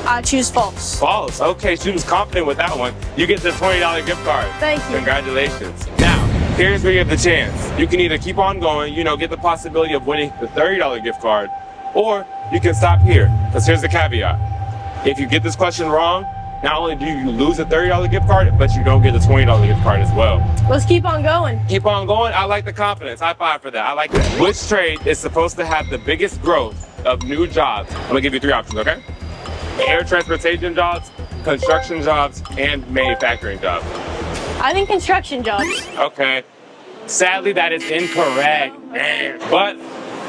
I choose false. False. Okay, she was confident with that one. You get the $20 gift card. Thank you. Congratulations. Now, here's where you have the chance. You can either keep on going, get the possibility of winning the $30 gift card, or you can stop here, because here's the caveat. If you get this question wrong, not only do you lose the $30 gift card, but you don't get the $20 gift card as well. Let's keep on going. Keep on going. I like the confidence. High five for that. I like that. Which trade is supposed to have the biggest growth of new jobs? I'm gonna give you 3 options, okay? Air transportation jobs, construction jobs, and manufacturing jobs. I think construction jobs. Okay. Sadly, that is incorrect. But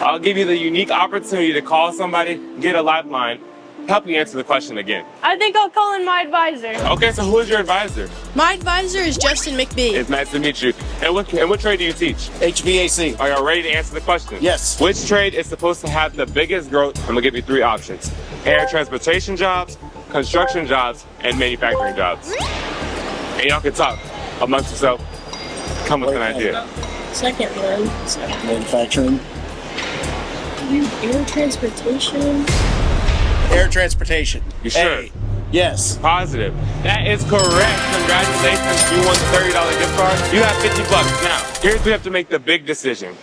I'll give you the unique opportunity to call somebody, get a lifeline, help you answer the question again. I think I'll call in my advisor. Okay, so who is your advisor? My advisor is Justin McBee. It's nice to meet you. And what trade do you teach? HVAC. Are y'all ready to answer the question? Yes. Which trade is supposed to have the biggest growth? I'm gonna give you 3 options. Air transportation jobs, construction jobs, and manufacturing jobs. And y'all can talk amongst yourself. Come with an idea. Second one. Manufacturing. Air transportation. Air transportation. You sure? A. Yes. Positive. That is correct. Congratulations. You won the $30 gift card. You have 50 bucks. Now, here's where we have to make the big decision.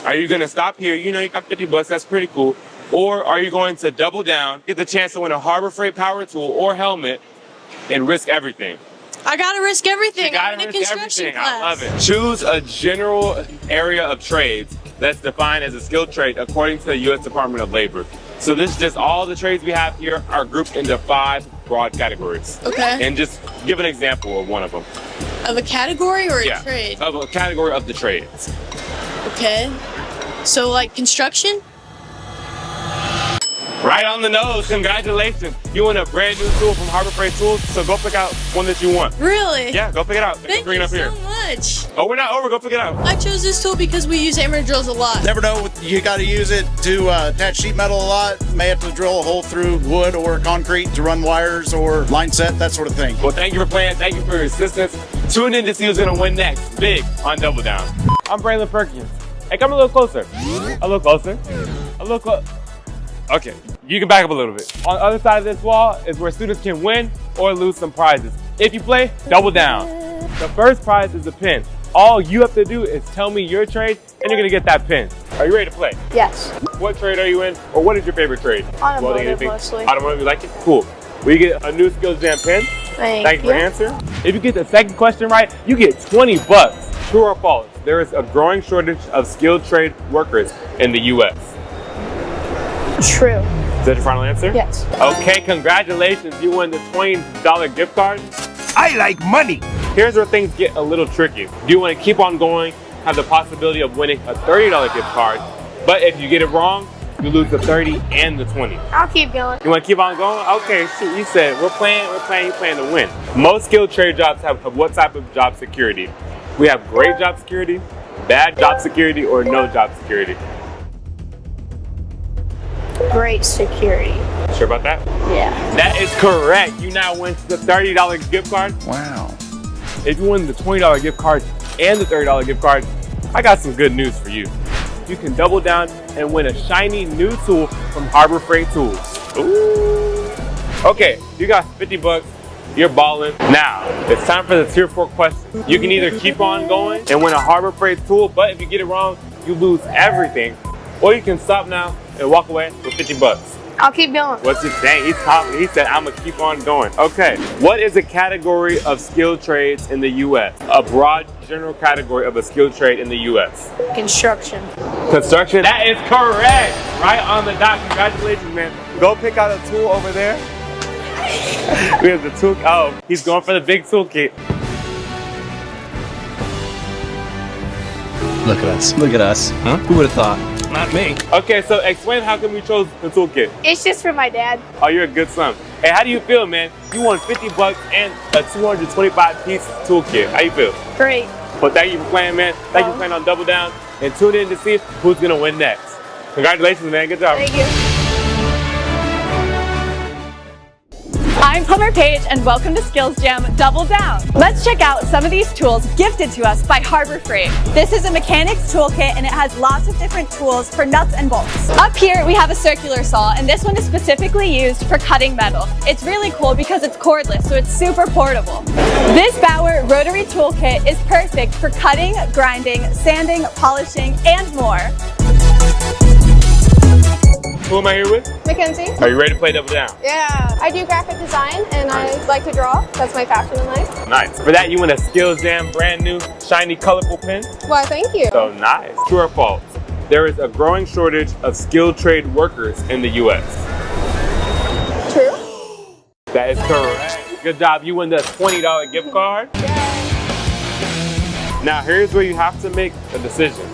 Are you gonna stop here? You know you got 50 bucks, that's pretty cool. Or are you going to double down, get the chance to win a Harbor Freight power tool or helmet, and risk everything? I gotta risk everything. You gotta I'm in a risk construction everything. class. I love it. Choose a general area of trades that's defined as a skilled trade according to the U.S. Department of Labor. So this is just all the trades we have here are grouped into 5 broad categories. Okay. And just give an example of one of them. Of a category or a Yeah, trade? of a category of the trades. Okay. So like construction? Right on the nose, congratulations. You won a brand new tool from Harbor Freight Tools, so go pick out one that you want. Really? Yeah, go pick it out. Thank Bring you it up here. so much. Oh, we're not over, go pick it out. I chose this tool because we use hammer drills a lot. Never know, you got to use it to attach sheet metal a lot. May have to drill a hole through wood or concrete to run wires or line set, that sort of thing. Well, thank you for playing. Thank you for your assistance. Tune in to see who's going to win next. Big on Double Down. I'm Braylon Perkins. Hey, come a little closer. A little closer. A little closer. Okay, you can back up a little bit. On the other side of this wall is where students can win or lose some prizes. If you play, double down. The first prize is a pin. All you have to do is tell me your trade and you're gonna get that pin. Are you ready to play? Yes. What trade are you in? Or what is your favorite trade? Automotive, Welding, anything? mostly. Automotive, you like it? Cool. We get a new Skills Jam pin. Thank you for answering. If you get the second question right, you get 20 bucks. True or false? There is a growing shortage of skilled trade workers in the U.S. True. Is that your final answer? Yes. Okay, congratulations. You won the $20 gift card. I like money. Here's where things get a little tricky. Do you want to keep on going, have the possibility of winning a $30 gift card, but if you get it wrong, you lose the 30 and the 20. I'll keep going. You want to keep on going? Okay, shoot, you said you plan to win. Most skilled trade jobs have what type of job security? We have great job security, bad job security, or no job security. Great security. Sure about that? Yeah. That is correct. You now win the $30 gift card. Wow. If you win the $20 gift card and the $30 gift card, I got some good news for you. You can double down and win a shiny new tool from Harbor Freight Tools. Ooh. Okay, you got 50 bucks. You're balling. Now, it's time for the Tier 4 question. You can either keep on going and win a Harbor Freight tool, but if you get it wrong, you lose everything. Or you can stop now and walk away with 50 bucks. I'll keep going. What's his name? He's talking. He said, I'm gonna keep on going. Okay, what is a category of skilled trades in the U.S.? A broad general category of a skilled trade in the U.S. Construction. Construction, that is correct. Right on the dot, congratulations, man. Go pick out a tool over there. We have the tool, oh, he's going for the big toolkit. Look at us. Huh? Who would have thought? Not me. Okay, so explain how come you chose the toolkit. It's just for my dad. Oh, you're a good son. Hey, how do you feel, man? You won 50 bucks and a 225-piece toolkit. How you feel? Great. Well, thank you for playing, man. Thank you for playing on Double Down. And tune in to see who's gonna win next. Congratulations, man. Good job. Thank you. I'm Plumber Paige and welcome to Skills Jam Double Down. Let's check out some of these tools gifted to us by Harbor Freight. This is a mechanic's toolkit and it has lots of different tools for nuts and bolts. Up here we have a circular saw and this one is specifically used for cutting metal. It's really cool because it's cordless, so it's super portable. This Bauer rotary toolkit is perfect for cutting, grinding, sanding, polishing, and more. Who am I here with? Mackenzie. Are you ready to play Double Down? Yeah. I do graphic design and I like to draw. That's my passion in life. Nice. For that, you win a Skills Jam brand new, shiny, colorful pen. Why, thank you. So nice. True or false? There is a growing shortage of skilled trade workers in the U.S. True. That is correct. Good job. You win the $20 gift card. Now, here's where you have to make a decision.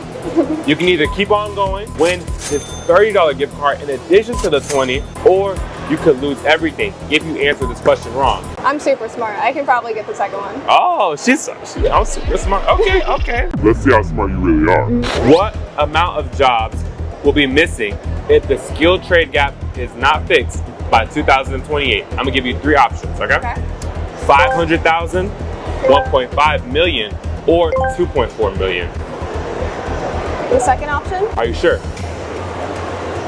You can either keep on going, win this $30 gift card in addition to the 20, or you could lose everything if you answer this question wrong. I'm super smart. I can probably get the second one. Oh, I'm super smart. Okay, okay. Let's see how smart you really are. What amount of jobs will be missing if the skilled trade gap is not fixed by 2028? I'm gonna give you 3 options, okay? 500,000, 1.5 million, or 2.4 million. The second option? Are you sure?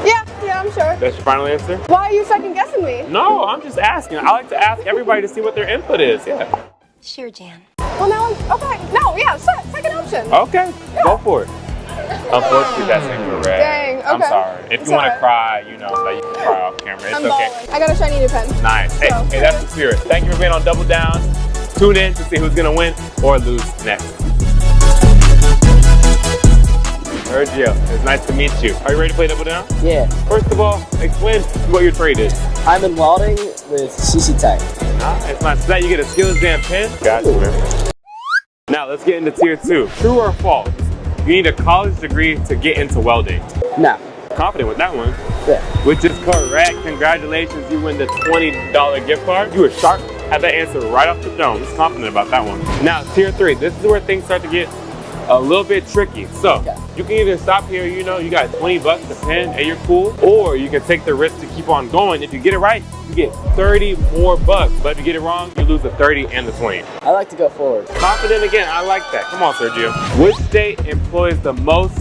Yeah, I'm sure. That's your final answer? Why are you second guessing me? No, I'm just asking. I like to ask everybody to see what their input is. Yeah. Sure, Jan. Well, now I'm okay. No, yeah, second option. Okay, go for it. Unfortunately, that's incorrect. Dang, okay. I'm sorry. If It's you want to alright. cry, you know, like you can cry off camera. It's I'm okay. balling. I got a shiny new pen. Nice. Hey, So, hey, that's the spirit. Thank you for being on Double Down. Tune in to see who's gonna win or lose next. Sergio, it's nice to meet you. Are you ready to play Double Down? Yeah. First of all, explain what your trade is. I'm in welding with CC Tech. Nice, nice. So that you get a Skills Jam pin. Gotcha, man. Now let's get into tier 2. True or false? You need a college degree to get into welding. No. Confident with that one. Yeah. Which is correct. Congratulations, you win the $20 gift card. You were sharp, had that answer right off the dome. Just confident about that one. Now, tier 3. This is where things start to get a little bit tricky. So, you can either stop here, you know, you got 20 bucks to pin and you're cool, or you can take the risk to keep on going. If you get it right, you get 30 more bucks. But if you get it wrong, you lose the 30 and the 20. I like to go forward. Confident again, I like that. Come on, Sergio. Which state employs the most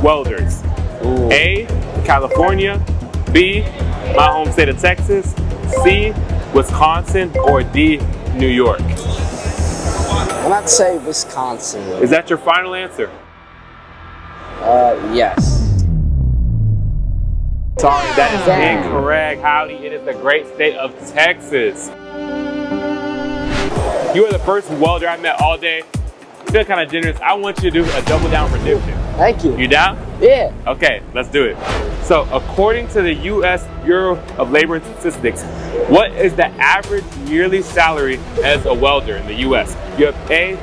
welders? Ooh. A, California, B, my home state of Texas, C, Wisconsin, or D, New York? I'm about to say Wisconsin. Is that your final answer? Yes. Sorry, that is incorrect. Howdy, it is the great state of Texas. You are the first welder I met all day. I feel kind of generous. I want you to do a double down prediction. Thank you. You down? Yeah. Okay, let's do it. So, according to the U.S. Bureau of Labor and Statistics, what is the average yearly salary as a welder in the U.S.? You have A,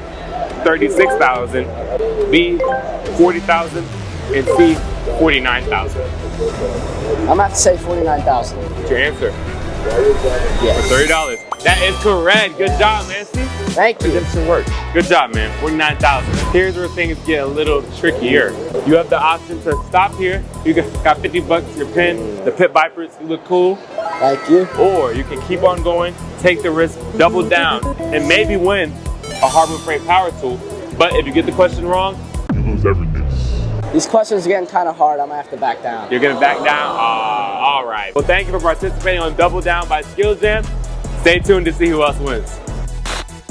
$36,000, B, $40,000, and C, $49,000. I'm about to say 49,000. What's your answer? Yes. For $30. That is correct. Good job, man. See? Thank you. Redemption work. Good job, man. 49,000. Here's where things get a little trickier. You have the option to stop here. You got 50 bucks, your pin, the Pit Vipers, you look cool. Thank you. Or you can keep on going, take the risk, double down, and maybe win a Harbor Freight power tool. But if you get the question wrong, You lose everything. These questions are getting kind of hard. I'm gonna have to back down. you're gonna back down? All right. Well, thank you for participating on Double Down by Skills Jam. Stay tuned to see who else wins.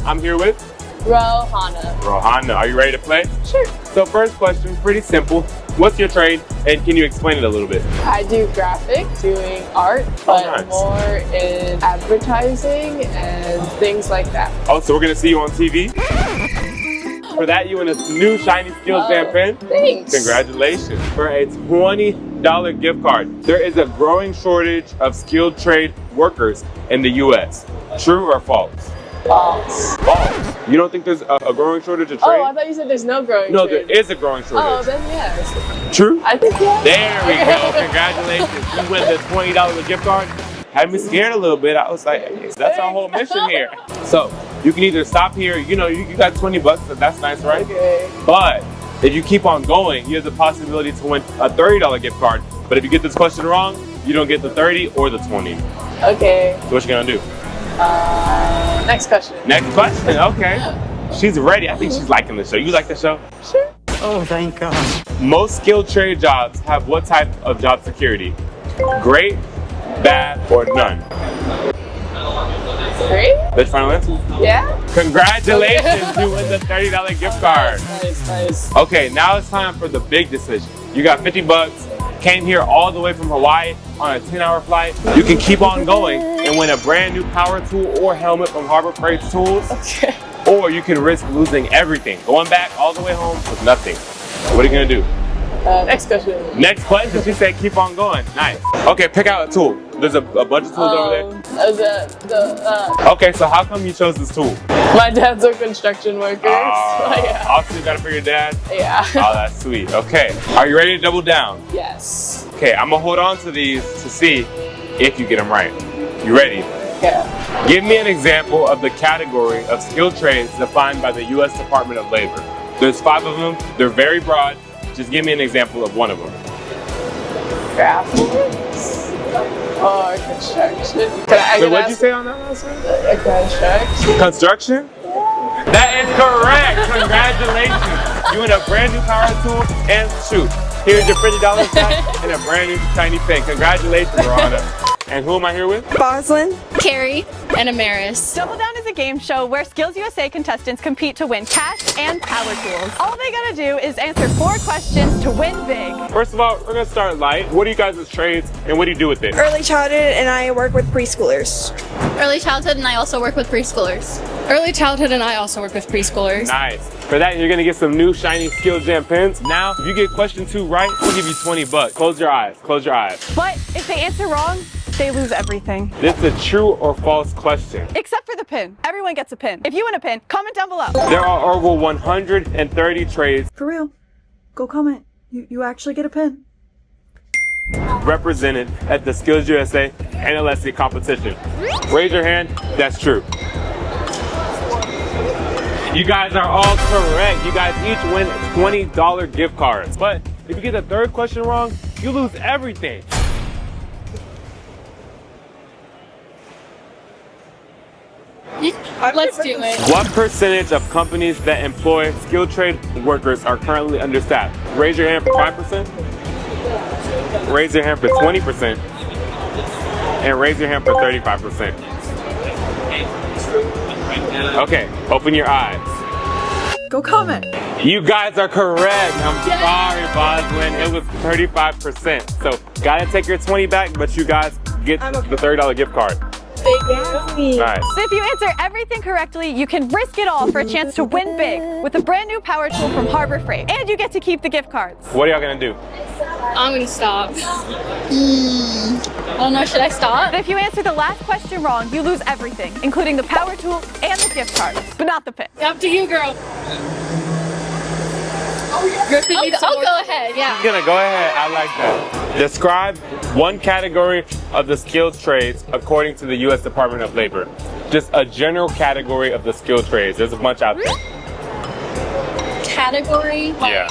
I'm here with Rohana. Rohana. Are you ready to play? Sure. So first question, pretty simple. What's your trade, and can you explain it a little bit? I do graphic, doing art, but nice. more in advertising and things like that. Oh, so we're gonna see you on TV? For that, you win a new shiny Skills Jam pen. Thanks. Congratulations. For a $20 gift card. There is a growing shortage of skilled trade workers in the U.S. True or false? False. False. You don't think there's a growing shortage of trade? Oh, I thought you said there's no growing No, trade. there is a growing shortage. Oh, then yes. True? I think yes. There we go. Congratulations. You win the $20 gift card. Had me scared a little bit. I was like, hey, that's our whole mission here. So you can either stop here, you know, you got 20 bucks, so that's nice, right? Okay. But if you keep on going, you have the possibility to win a $30 gift card. But if you get this question wrong, you don't get the 30 or the 20. Okay. So what you gonna do? Next question. Next question, okay. She's ready. I think she's liking the show. You like the show? Sure. Oh, thank God. Most skilled trade jobs have what type of job security? Great, bad, or none? Great. That's final answer? Yeah. Congratulations, you win the $30 gift card. Nice, nice. Okay, now it's time for the big decision. You got 50 bucks, came here all the way from Hawaii on a 10-hour flight. You can keep on going and win a brand new power tool or helmet from Harbor Freight Tools. Okay. Or you can risk losing everything, going back all the way home with nothing. What are you gonna do? Next question. Next question, she said keep on going. Nice. Okay, pick out a tool. There's a bunch of tools over there. Okay, so how come you chose this tool? My dad's a construction worker. So yeah. Also, you got it for your dad? Yeah. Oh, that's sweet. Okay, are you ready to double down? Yes. Okay, I'm gonna hold on to these to see if you get them right. You ready? Yeah. Give me an example of the category of skilled trades defined by the U.S. Department of Labor. There's 5 of them. They're very broad. Just give me an example of one of them. Bathrooms. Construction. So what'd you say on that last one? Construction. Construction? That is correct. Congratulations. You win a brand new power tool and shoot. Here's your $50 back and a brand new shiny pen. Congratulations, Verona. And who am I here with? Boslin, Carrie, and Amaris. Double Down is a game show where Skills USA contestants compete to win cash and power tools. All they gotta do is answer 4 questions to win big. First of all, we're gonna start light. What are you guys' trades and what do you do with it? Early childhood, and I work with preschoolers. Early childhood, and I also work with preschoolers. Early childhood, and I also work with preschoolers. Nice. For that, you're gonna get some new shiny Skills Jam pens. Now, if you get question 2 right, we'll give you 20 bucks. Close your eyes. Close your eyes. But if they answer wrong, they lose everything. This is a true or false question. Except for the pin. Everyone gets a pin. If you win a pin, comment down below. There are over 130 trades For real. Go comment. You actually get a pin. represented at the Skills USA and LSC competition. Raise your hand. That's true. You guys are all correct. You guys each win $20 gift cards. But if you get the 3rd question wrong, you lose everything. Let's do it. What percentage of companies that employ skilled trade workers are currently understaffed? Raise your hand for 5%. Raise your hand for 20%. And raise your hand for 35%. Okay, open your eyes. Go comment. You guys are correct. I'm sorry, Boslin. It was 35%. So, gotta take your 20 back, but you guys get the $30 gift card. Nice. So if you answer everything correctly, you can risk it all for a chance to win big with a brand new power tool from Harbor Freight. And you get to keep the gift cards. What are y'all gonna do? I'm gonna stop. I don't know, should I stop? But if you answer the last question wrong, you lose everything, including the power tool and the gift cards, but not the pin. Up to you, girl. Griffin, I'll go ahead, yeah. You're gonna go ahead. I like that. Describe one category of the skilled trades according to the U.S. Department of Labor. Just a general category of the skilled trades. There's a bunch out there. Category? Yeah.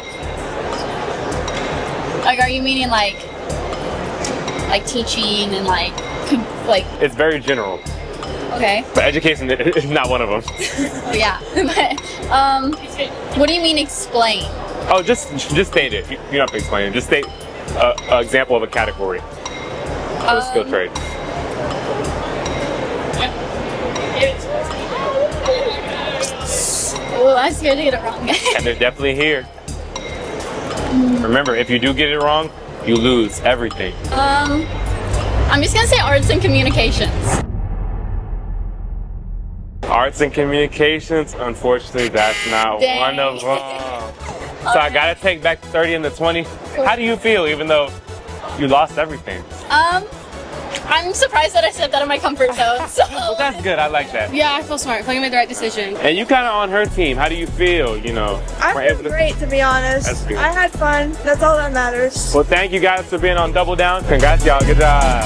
Like, are you meaning like teaching and like? It's very general. Okay. But education is not one of them. Yeah. What do you mean explain? Oh, just state it. You don't have to explain it. Just state an example of a category of a skilled trade. Oh, I'm scared to get it wrong. And they're definitely here. Remember, if you do get it wrong, you lose everything. I'm just gonna say arts and communications. Arts and communications, unfortunately, that's not one of them. So I gotta take back the 30 and the 20. How do you feel, even though you lost everything? I'm surprised that I stepped out of my comfort zone. So. Well, that's good. I like that. Yeah, I feel smart. I feel like I made the right decision. And you kind of on her team. How do you feel? You know, I feel great, to be honest. That's good. I had fun. That's all that matters. Well, thank you guys for being on Double Down. Congrats, y'all. Good job.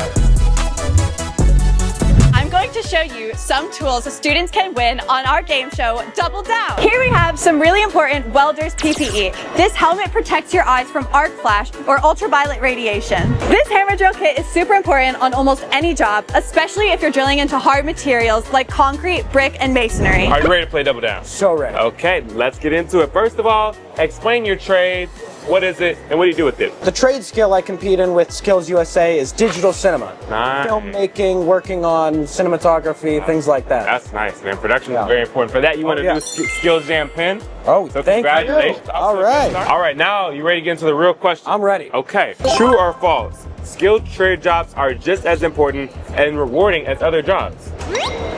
I'm going to show you some tools the students can win on our game show, Double Down. Here we have some really important welder's PPE. This helmet protects your eyes from arc flash or ultraviolet radiation. This hammer drill kit is super important on almost any job, especially if you're drilling into hard materials like concrete, brick, and masonry. Are you ready to play Double Down? So ready. Okay, let's get into it. First of all, explain your trade. What is it, and what do you do with it? The trade skill I compete in with Skills USA is digital cinema. Nice. Filmmaking, working on cinematography, things like that. That's nice, man. Production is very important. For that, you want to do Skills Jam pin? Oh, so thank congratulations. you. All right. All right, now you ready to get into the real question? I'm ready. Okay. True or false? Skilled trade jobs are just as important and rewarding as other jobs.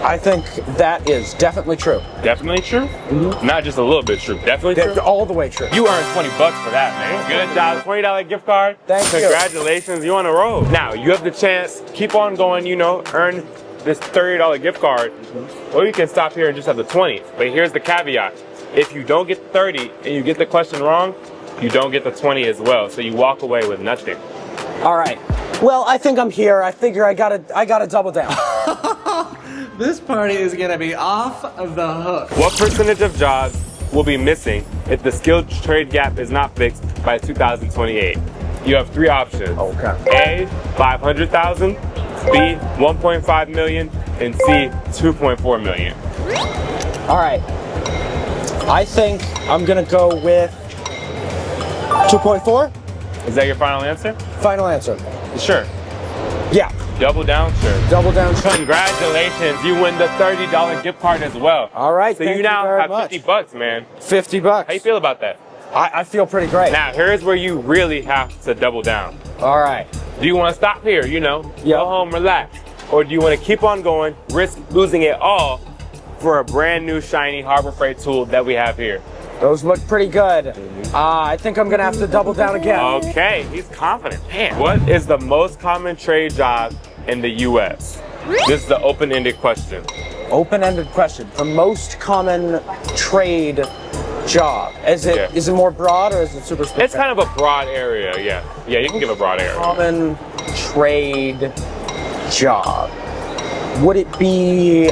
I think that is definitely true. Definitely true? Mm-hmm. Not just a little bit true. Definitely true? All the way true. You earned 20 bucks for that, man. Good job. $20 gift card. Thank you. Congratulations. You on the road. Now, you have the chance. Keep on going, you know, earn this $30 gift card. Or you can stop here and just have the 20. But here's the caveat. If you don't get the 30 and you get the question wrong, you don't get the 20 as well. So you walk away with nothing. All right. Well, I think I'm here. I figure I gotta double down. This party is gonna be off the hook. What percentage of jobs will be missing if the skilled trade gap is not fixed by 2028? You have three options. Okay. A, 500,000, B, 1.5 million, and C, 2.4 million. All right. I think I'm gonna go with 2.4. Is that your final answer? Final answer. Sure. Yeah. Double down, sure. Double down, sure. Congratulations, you win the $30 gift card as well. All right, so thank you now very have much. $50, man. 50 bucks. How you feel about that? I feel pretty great. Now, here's where you really have to double down. All right. Do you want to stop here, you know, Yep. go home, relax? Or do you want to keep on going, risk losing it all for a brand new shiny Harbor Freight tool that we have here? Those look pretty good. I think I'm gonna have to double down again. Okay, he's confident. Man, what is the most common trade job in the U.S.? This is the open-ended question. Open-ended question. The most common trade job. Is it more broad or is it super specific? It's kind of a broad area, yeah. Yeah, you can give a broad area. Common trade job. Would it be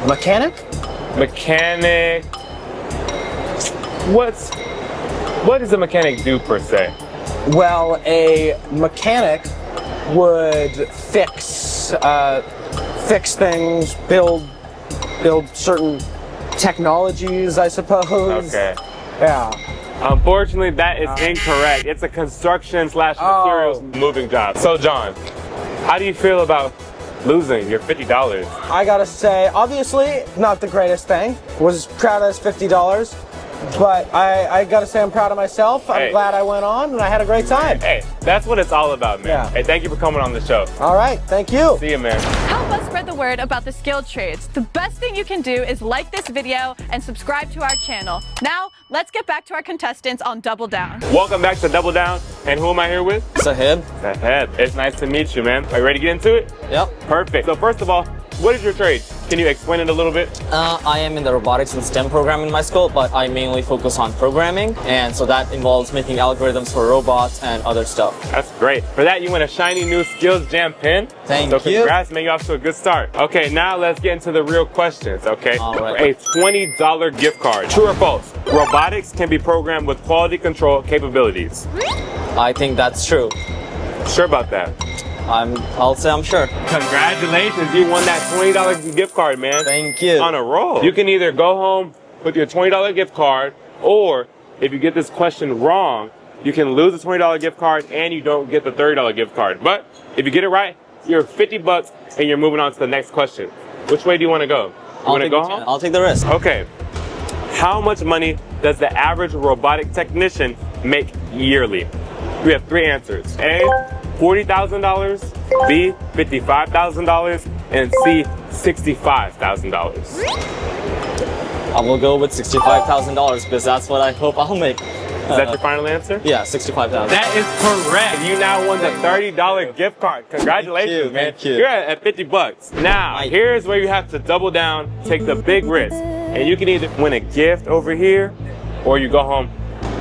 mechanic? Mechanic. What does a mechanic do per se? Well, a mechanic would fix things, build certain technologies, I suppose. Okay. Yeah. Unfortunately, that is incorrect. It's a construction/materials moving job. So, John, how do you feel about losing your $50? I gotta say, obviously, not the greatest thing. Was proud of this $50. But I gotta say I'm proud of myself. I'm glad I went on and I had a great time. Hey, that's what it's all about, man. Yeah. Hey, thank you for coming on the show. All right, thank you. See you, man. Help us spread the word about the skilled trades. The best thing you can do is like this video and subscribe to our channel. Now, let's get back to our contestants on Double Down. Welcome back to Double Down. And who am I here with? Sahib. Sahib. It's nice to meet you, man. Are you ready to get into it? Yep. Perfect. So first of all, what is your trade? Can you explain it a little bit? I am in the robotics and STEM program in my school, but I mainly focus on programming, and so that involves making algorithms for robots and other stuff. That's great. For that, you win a shiny new Skills Jam pin. Thank you. you. Congrats, man. You're off to a good start. Okay, now let's get into the real questions, okay? All right. A $20 gift card. True or false? Robotics can be programmed with quality control capabilities. I think that's true. Sure about that? I'll say I'm sure. Congratulations, you won that $20 gift card, man. Thank you. On a roll. You can either go home with your $20 gift card, or if you get this question wrong, you can lose the $20 gift card and you don't get the $30 gift card. But if you get it right, you're $50 and you're moving on to the next question. Which way do you want to go? You want to go home? I'll take the risk. Okay. How much money does the average robotic technician make yearly? We have three answers. A, $40,000, B, $55,000, and C, $65,000. I will go with $65,000 because that's what I hope I'll make. Is that your final answer? Yeah, $65,000. That is correct. You now won the $30 gift card. Congratulations, man. Thank you. You're at $50. Now, here's where you have to double down, take the big risk. And you can either win a gift over here, or you go home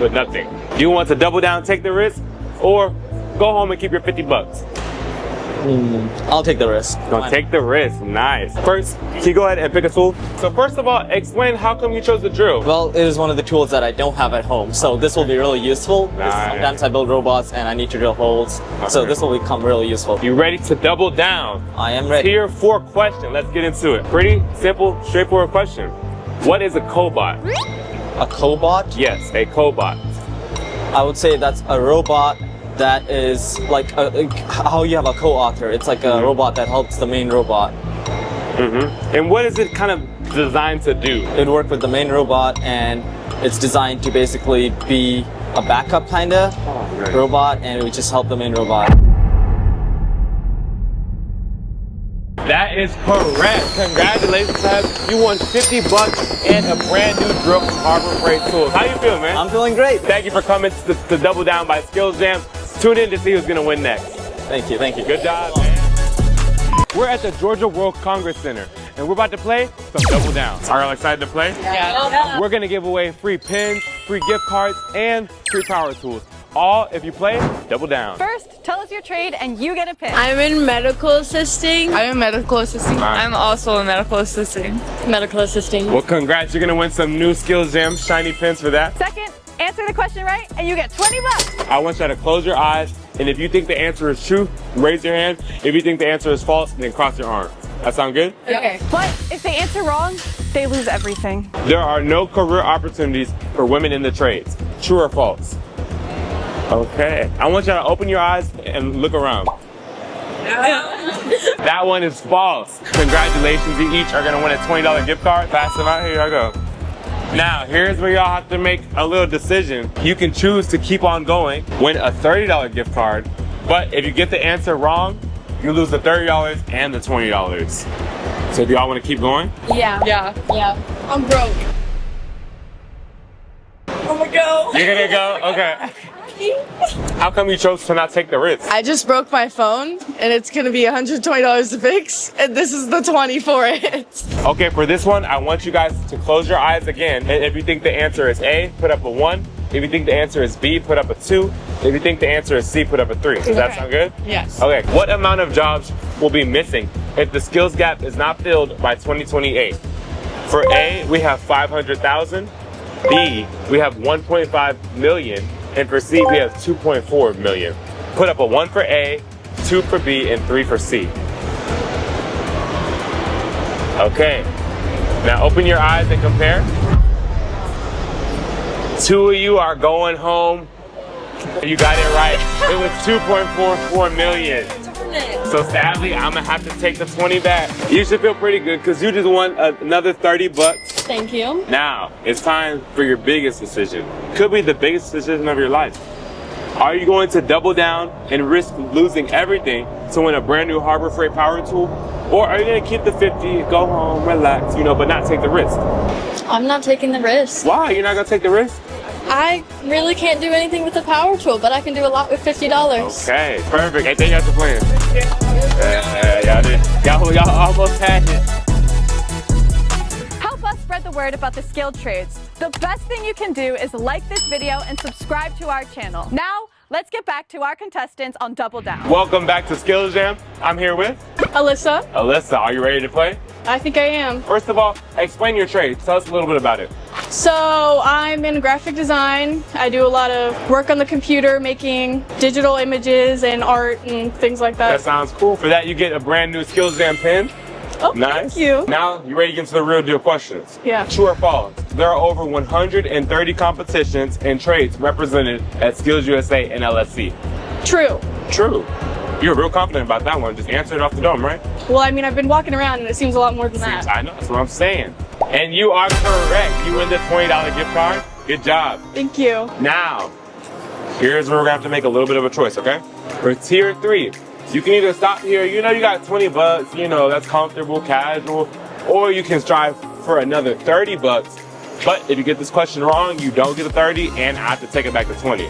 with nothing. Do you want to double down, take the risk, or go home and keep your $50? I'll take the risk. Don't take the risk. Nice. First, can you go ahead and pick a tool? So first of all, explain how come you chose the drill. Well, it is one of the tools that I don't have at home, so this will be really useful. Nice. Sometimes I build robots and I need to drill holes, so this will become really useful. You ready to double down? I am ready. Tier 4 question. Let's get into it. Pretty simple, straightforward question. What is a cobot? A cobot? Yes, a cobot. I would say that's a robot that is like how you have a co-author. It's like a robot that helps the main robot. And what is it kind of designed to do? It work with the main robot, and it's designed to basically be a backup kind of robot, and it would just help the main robot. That is correct. Congratulations, Seb. You won $50 and a brand new drill from Harbor Freight Tools. How you feel, man? I'm feeling great. Thank you for coming to Double Down by Skills Jam. Tune in to see who's gonna win next. Thank you, thank you. Good job, man. We're at the Georgia World Congress Center, and we're about to play some Double Down. Are y'all excited to play? Yeah. We're gonna give away free pins, free gift cards, and free power tools. all if you play Double Down. First, tell us your trade and you get a pin. I'm in medical assisting. I'm in medical assisting. I'm also in medical assisting. Medical assisting. Well, congrats. You're going to win some new Skills Jam shiny pins for that. Second, answer the question right and you get 20 bucks. I want you to close your eyes, and if you think the answer is true, raise your hand. If you think the answer is false, then cross your arms. That sound good? Okay. But if they answer wrong, they lose everything. There are no career opportunities for women in the trades. True or false? Okay. I want you to open your eyes and look around. That one is false. Congratulations, you each are gonna win a $20 gift card. Pass them out, here I go. Now, here's where y'all have to make a little decision. You can choose to keep on going, win a $30 gift card, but if you get the answer wrong, you lose the $30 and the $20. So do y'all wanna keep going? Yeah. Yeah. I'm broke. I'm gonna go. You're gonna go? Okay. How come you chose to not take the risk? I just broke my phone and it's gonna be $120 to fix, and this is the 20 for it. Okay, for this one, I want you guys to close your eyes again. And if you think the answer is A, put up a 1. If you think the answer is B, put up a 2. If you think the answer is C, put up a 3. Does that sound good? Yes. Okay, what amount of jobs will be missing if the skills gap is not filled by 2028? For A, we have 500,000. B, we have 1.5 million. And for C, we have 2.4 million. Put up a 1 for A, 2 for B, and 3 for C. Okay, now open your eyes and compare. 2 of you are going home. You got it right. It was 2.44 million. So sadly, I'm gonna have to take the 20 back. You should feel pretty good because you just won another 30 bucks. Thank you. Now, it's time for your biggest decision. Could be the biggest decision of your life. Are you going to double down and risk losing everything to win a brand new Harbor Freight power tool? Or are you gonna keep the 50, go home, relax, but not take the risk? I'm not taking the risk. Why? You're not gonna take the risk? I really can't do anything with the power tool, but I can do a lot with $50. Okay, perfect. I think that's the plan. Y'all did. Y'all almost had it. Help us spread the word about the skilled trades. The best thing you can do is like this video and subscribe to our channel. Now, let's get back to our contestants on Double Down. Welcome back to Skills Jam. I'm here with Alyssa. Alyssa, are you ready to play? I think I am. First of all, explain your trade. Tell us a little bit about it. So I'm in graphic design. I do a lot of work on the computer, making digital images and art and things like that. That sounds cool. For that, you get a brand new Skills Jam pin. Oh, nice. Thank you. Now, you ready to get into the real deal questions? Yeah. True or false? There are over 130 competitions and trades represented at Skills USA and LSC. True. True. You're real confident about that one. Just answer it off the dome, right? Well, I mean, I've been walking around and it seems a lot more than that. I know, that's what I'm saying. And you are correct. You win the $20 gift card. Good job. Thank you. Now, here's where we're gonna have to make a little bit of a choice, okay? For tier 3, you can either stop here, you got 20 bucks, that's comfortable, casual, or you can strive for another 30 bucks. But if you get this question wrong, you don't get the 30 and I have to take it back to 20.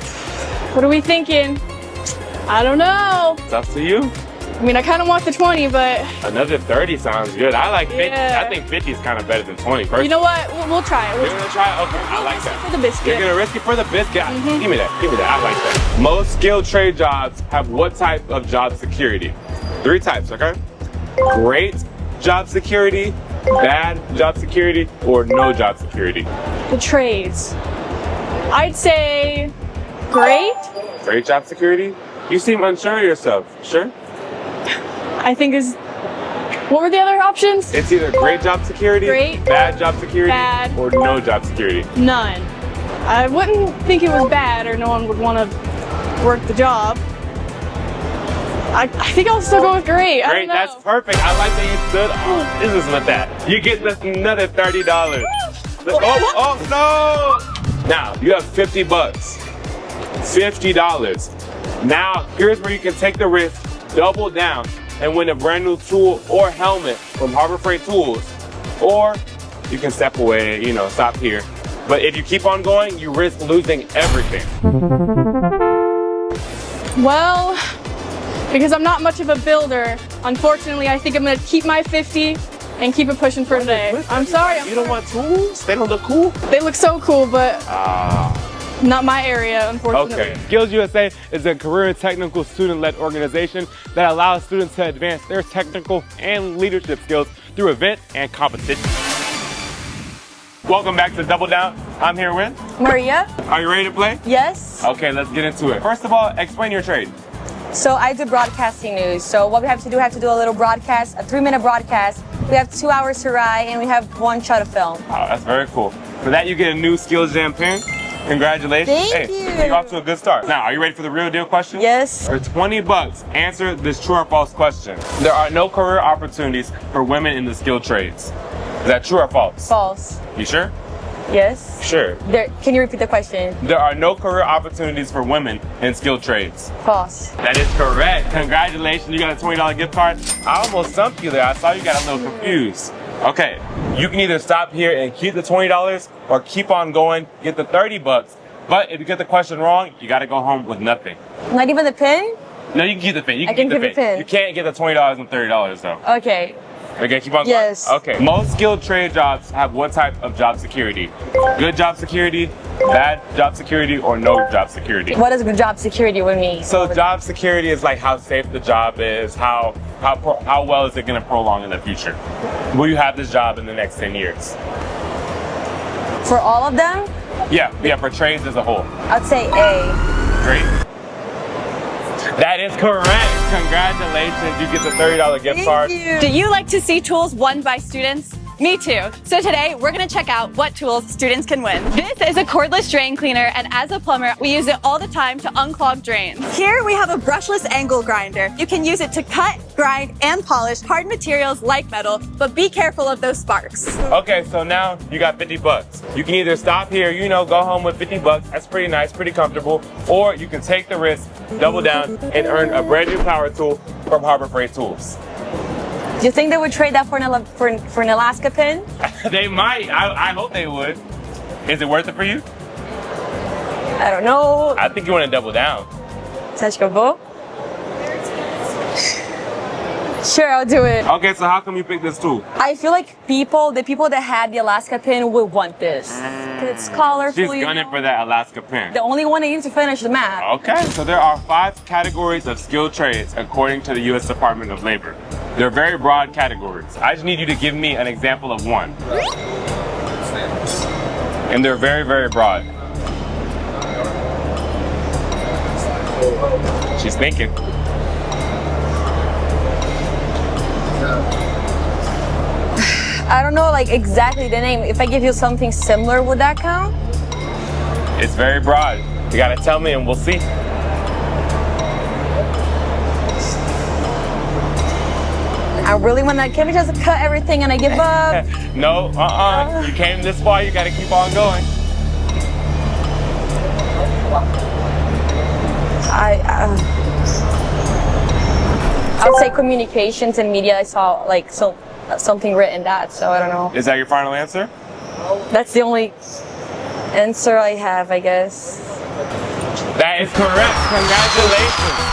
What are we thinking? I don't know. It's up to you. I mean, I kind of want the 20, but... Another 30 sounds good. I like 50. Yeah. I think 50 is kind of better than 20 personally. You know what? We'll try it. You're going to try it? Okay, I like that. For the biscuit. You're going to risk it for the biscuit? Give me that. Give me that. I like that. Most skilled trade jobs have what type of job security? 3 types, okay? Great job security, bad job security, or no job security? The trades. I'd say great. Great job security? You seem unsure of yourself. Sure? I think is... What were the other options? It's either great job security, great, bad job security, bad, or no job security. None. I wouldn't think it was bad or no one would want to work the job. I think I'll still go with great. Great, that's perfect. I like that you stood on business with that. You get another $30. Oh no! Now, you have 50 bucks. $50. Now, here's where you can take the risk, double down, and win a brand new tool or helmet from Harbor Freight Tools. Or you can step away, stop here. But if you keep on going, you risk losing everything. Well, because I'm not much of a builder, unfortunately, I think I'm gonna keep my 50 and keep it pushing for today. I'm sorry. You don't want tools? They don't look cool? They look so cool, but... Not my area, unfortunately. Okay. Skills USA is a career and technical student-led organization that allows students to advance their technical and leadership skills through events and competitions. Welcome back to Double Down. I'm here with Maria. Are you ready to play? Yes. Okay, let's get into it. First of all, explain your trade. So I do broadcasting news. So what we have to do a little broadcast, a 3-minute broadcast. We have 2 hours to write and we have 1 shot of film. Oh, that's very cool. For that, you get a new Skills Jam pen. Congratulations. Thank you. You're off to a good start. Now, are you ready for the real deal question? Yes. For $20, answer this true or false question. There are no career opportunities for women in the skilled trades. Is that true or false? False. You sure? Yes. Sure. Can you repeat the question? There are no career opportunities for women in skilled trades. False. That is correct. Congratulations, you got a $20 gift card. I almost stumped you there. I saw you got a little confused. Okay, you can either stop here and keep the $20 or keep on going, get the $30. But if you get the question wrong, you got to go home with nothing. Not even the pin? No, you can keep the pin. You I can keep keep the pin. You can't get the $20 and $30 though. Okay. Okay, keep on going? Yes. Okay. Most skilled trade jobs have what type of job security? Good job security, bad job security, or no job security? What does good job security with me? So job security is like how safe the job is, how well is it going to prolong in the future? Will you have this job in the next 10 years? For all of them? Yeah, for trades as a whole. I'd say A. Great. That is correct. Congratulations, you get the $30 gift card. Do you like to see tools won by students? Me too. So today we're gonna check out what tools students can win. This is a cordless drain cleaner, and as a plumber, we use it all the time to unclog drains. Here we have a brushless angle grinder. You can use it to cut, grind, and polish hard materials like metal, but be careful of those sparks. Okay, so now you got $50. You can either stop here, go home with $50. That's pretty nice, pretty comfortable. Or you can take the risk, double down, and earn a brand new power tool from Harbor Freight Tools. Do you think they would trade that for an Alaska pin? They might. I hope they would. Is it worth it for you? I don't know. I think you want to double down. Sure, I'll do it. Okay, so how come you picked this tool? I feel like the people that had the Alaska pin would want this. 'Cause it's colorful. She's gunning for that Alaska pin. The only one I need to finish the math. Okay, so there are 5 categories of skilled trades according to the U.S. Department of Labor. They're very broad categories. I just need you to give me an example of one. And they're very, very broad. She's thinking. I don't know exactly the name. If I give you something similar, would that count? It's very broad. You gotta tell me and we'll see. I really wanna, can we just cut everything and I give up? No, you came this far, you gotta keep on going. I'll say communications and media. I saw something written that, so I don't know. Is that your final answer? That's the only answer I have, I guess. That is correct. Congratulations.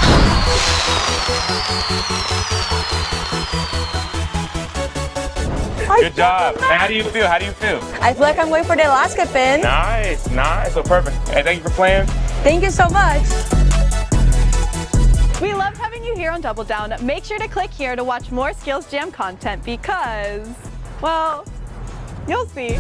Good job. And how do you feel? How do you feel? I feel like I'm going for the Alaska pin. Nice, nice. So perfect. Hey, thank you for playing. Thank you so much. We loved having you here on Double Down. Make sure to click here to watch more Skills Jam content because, well, you'll see.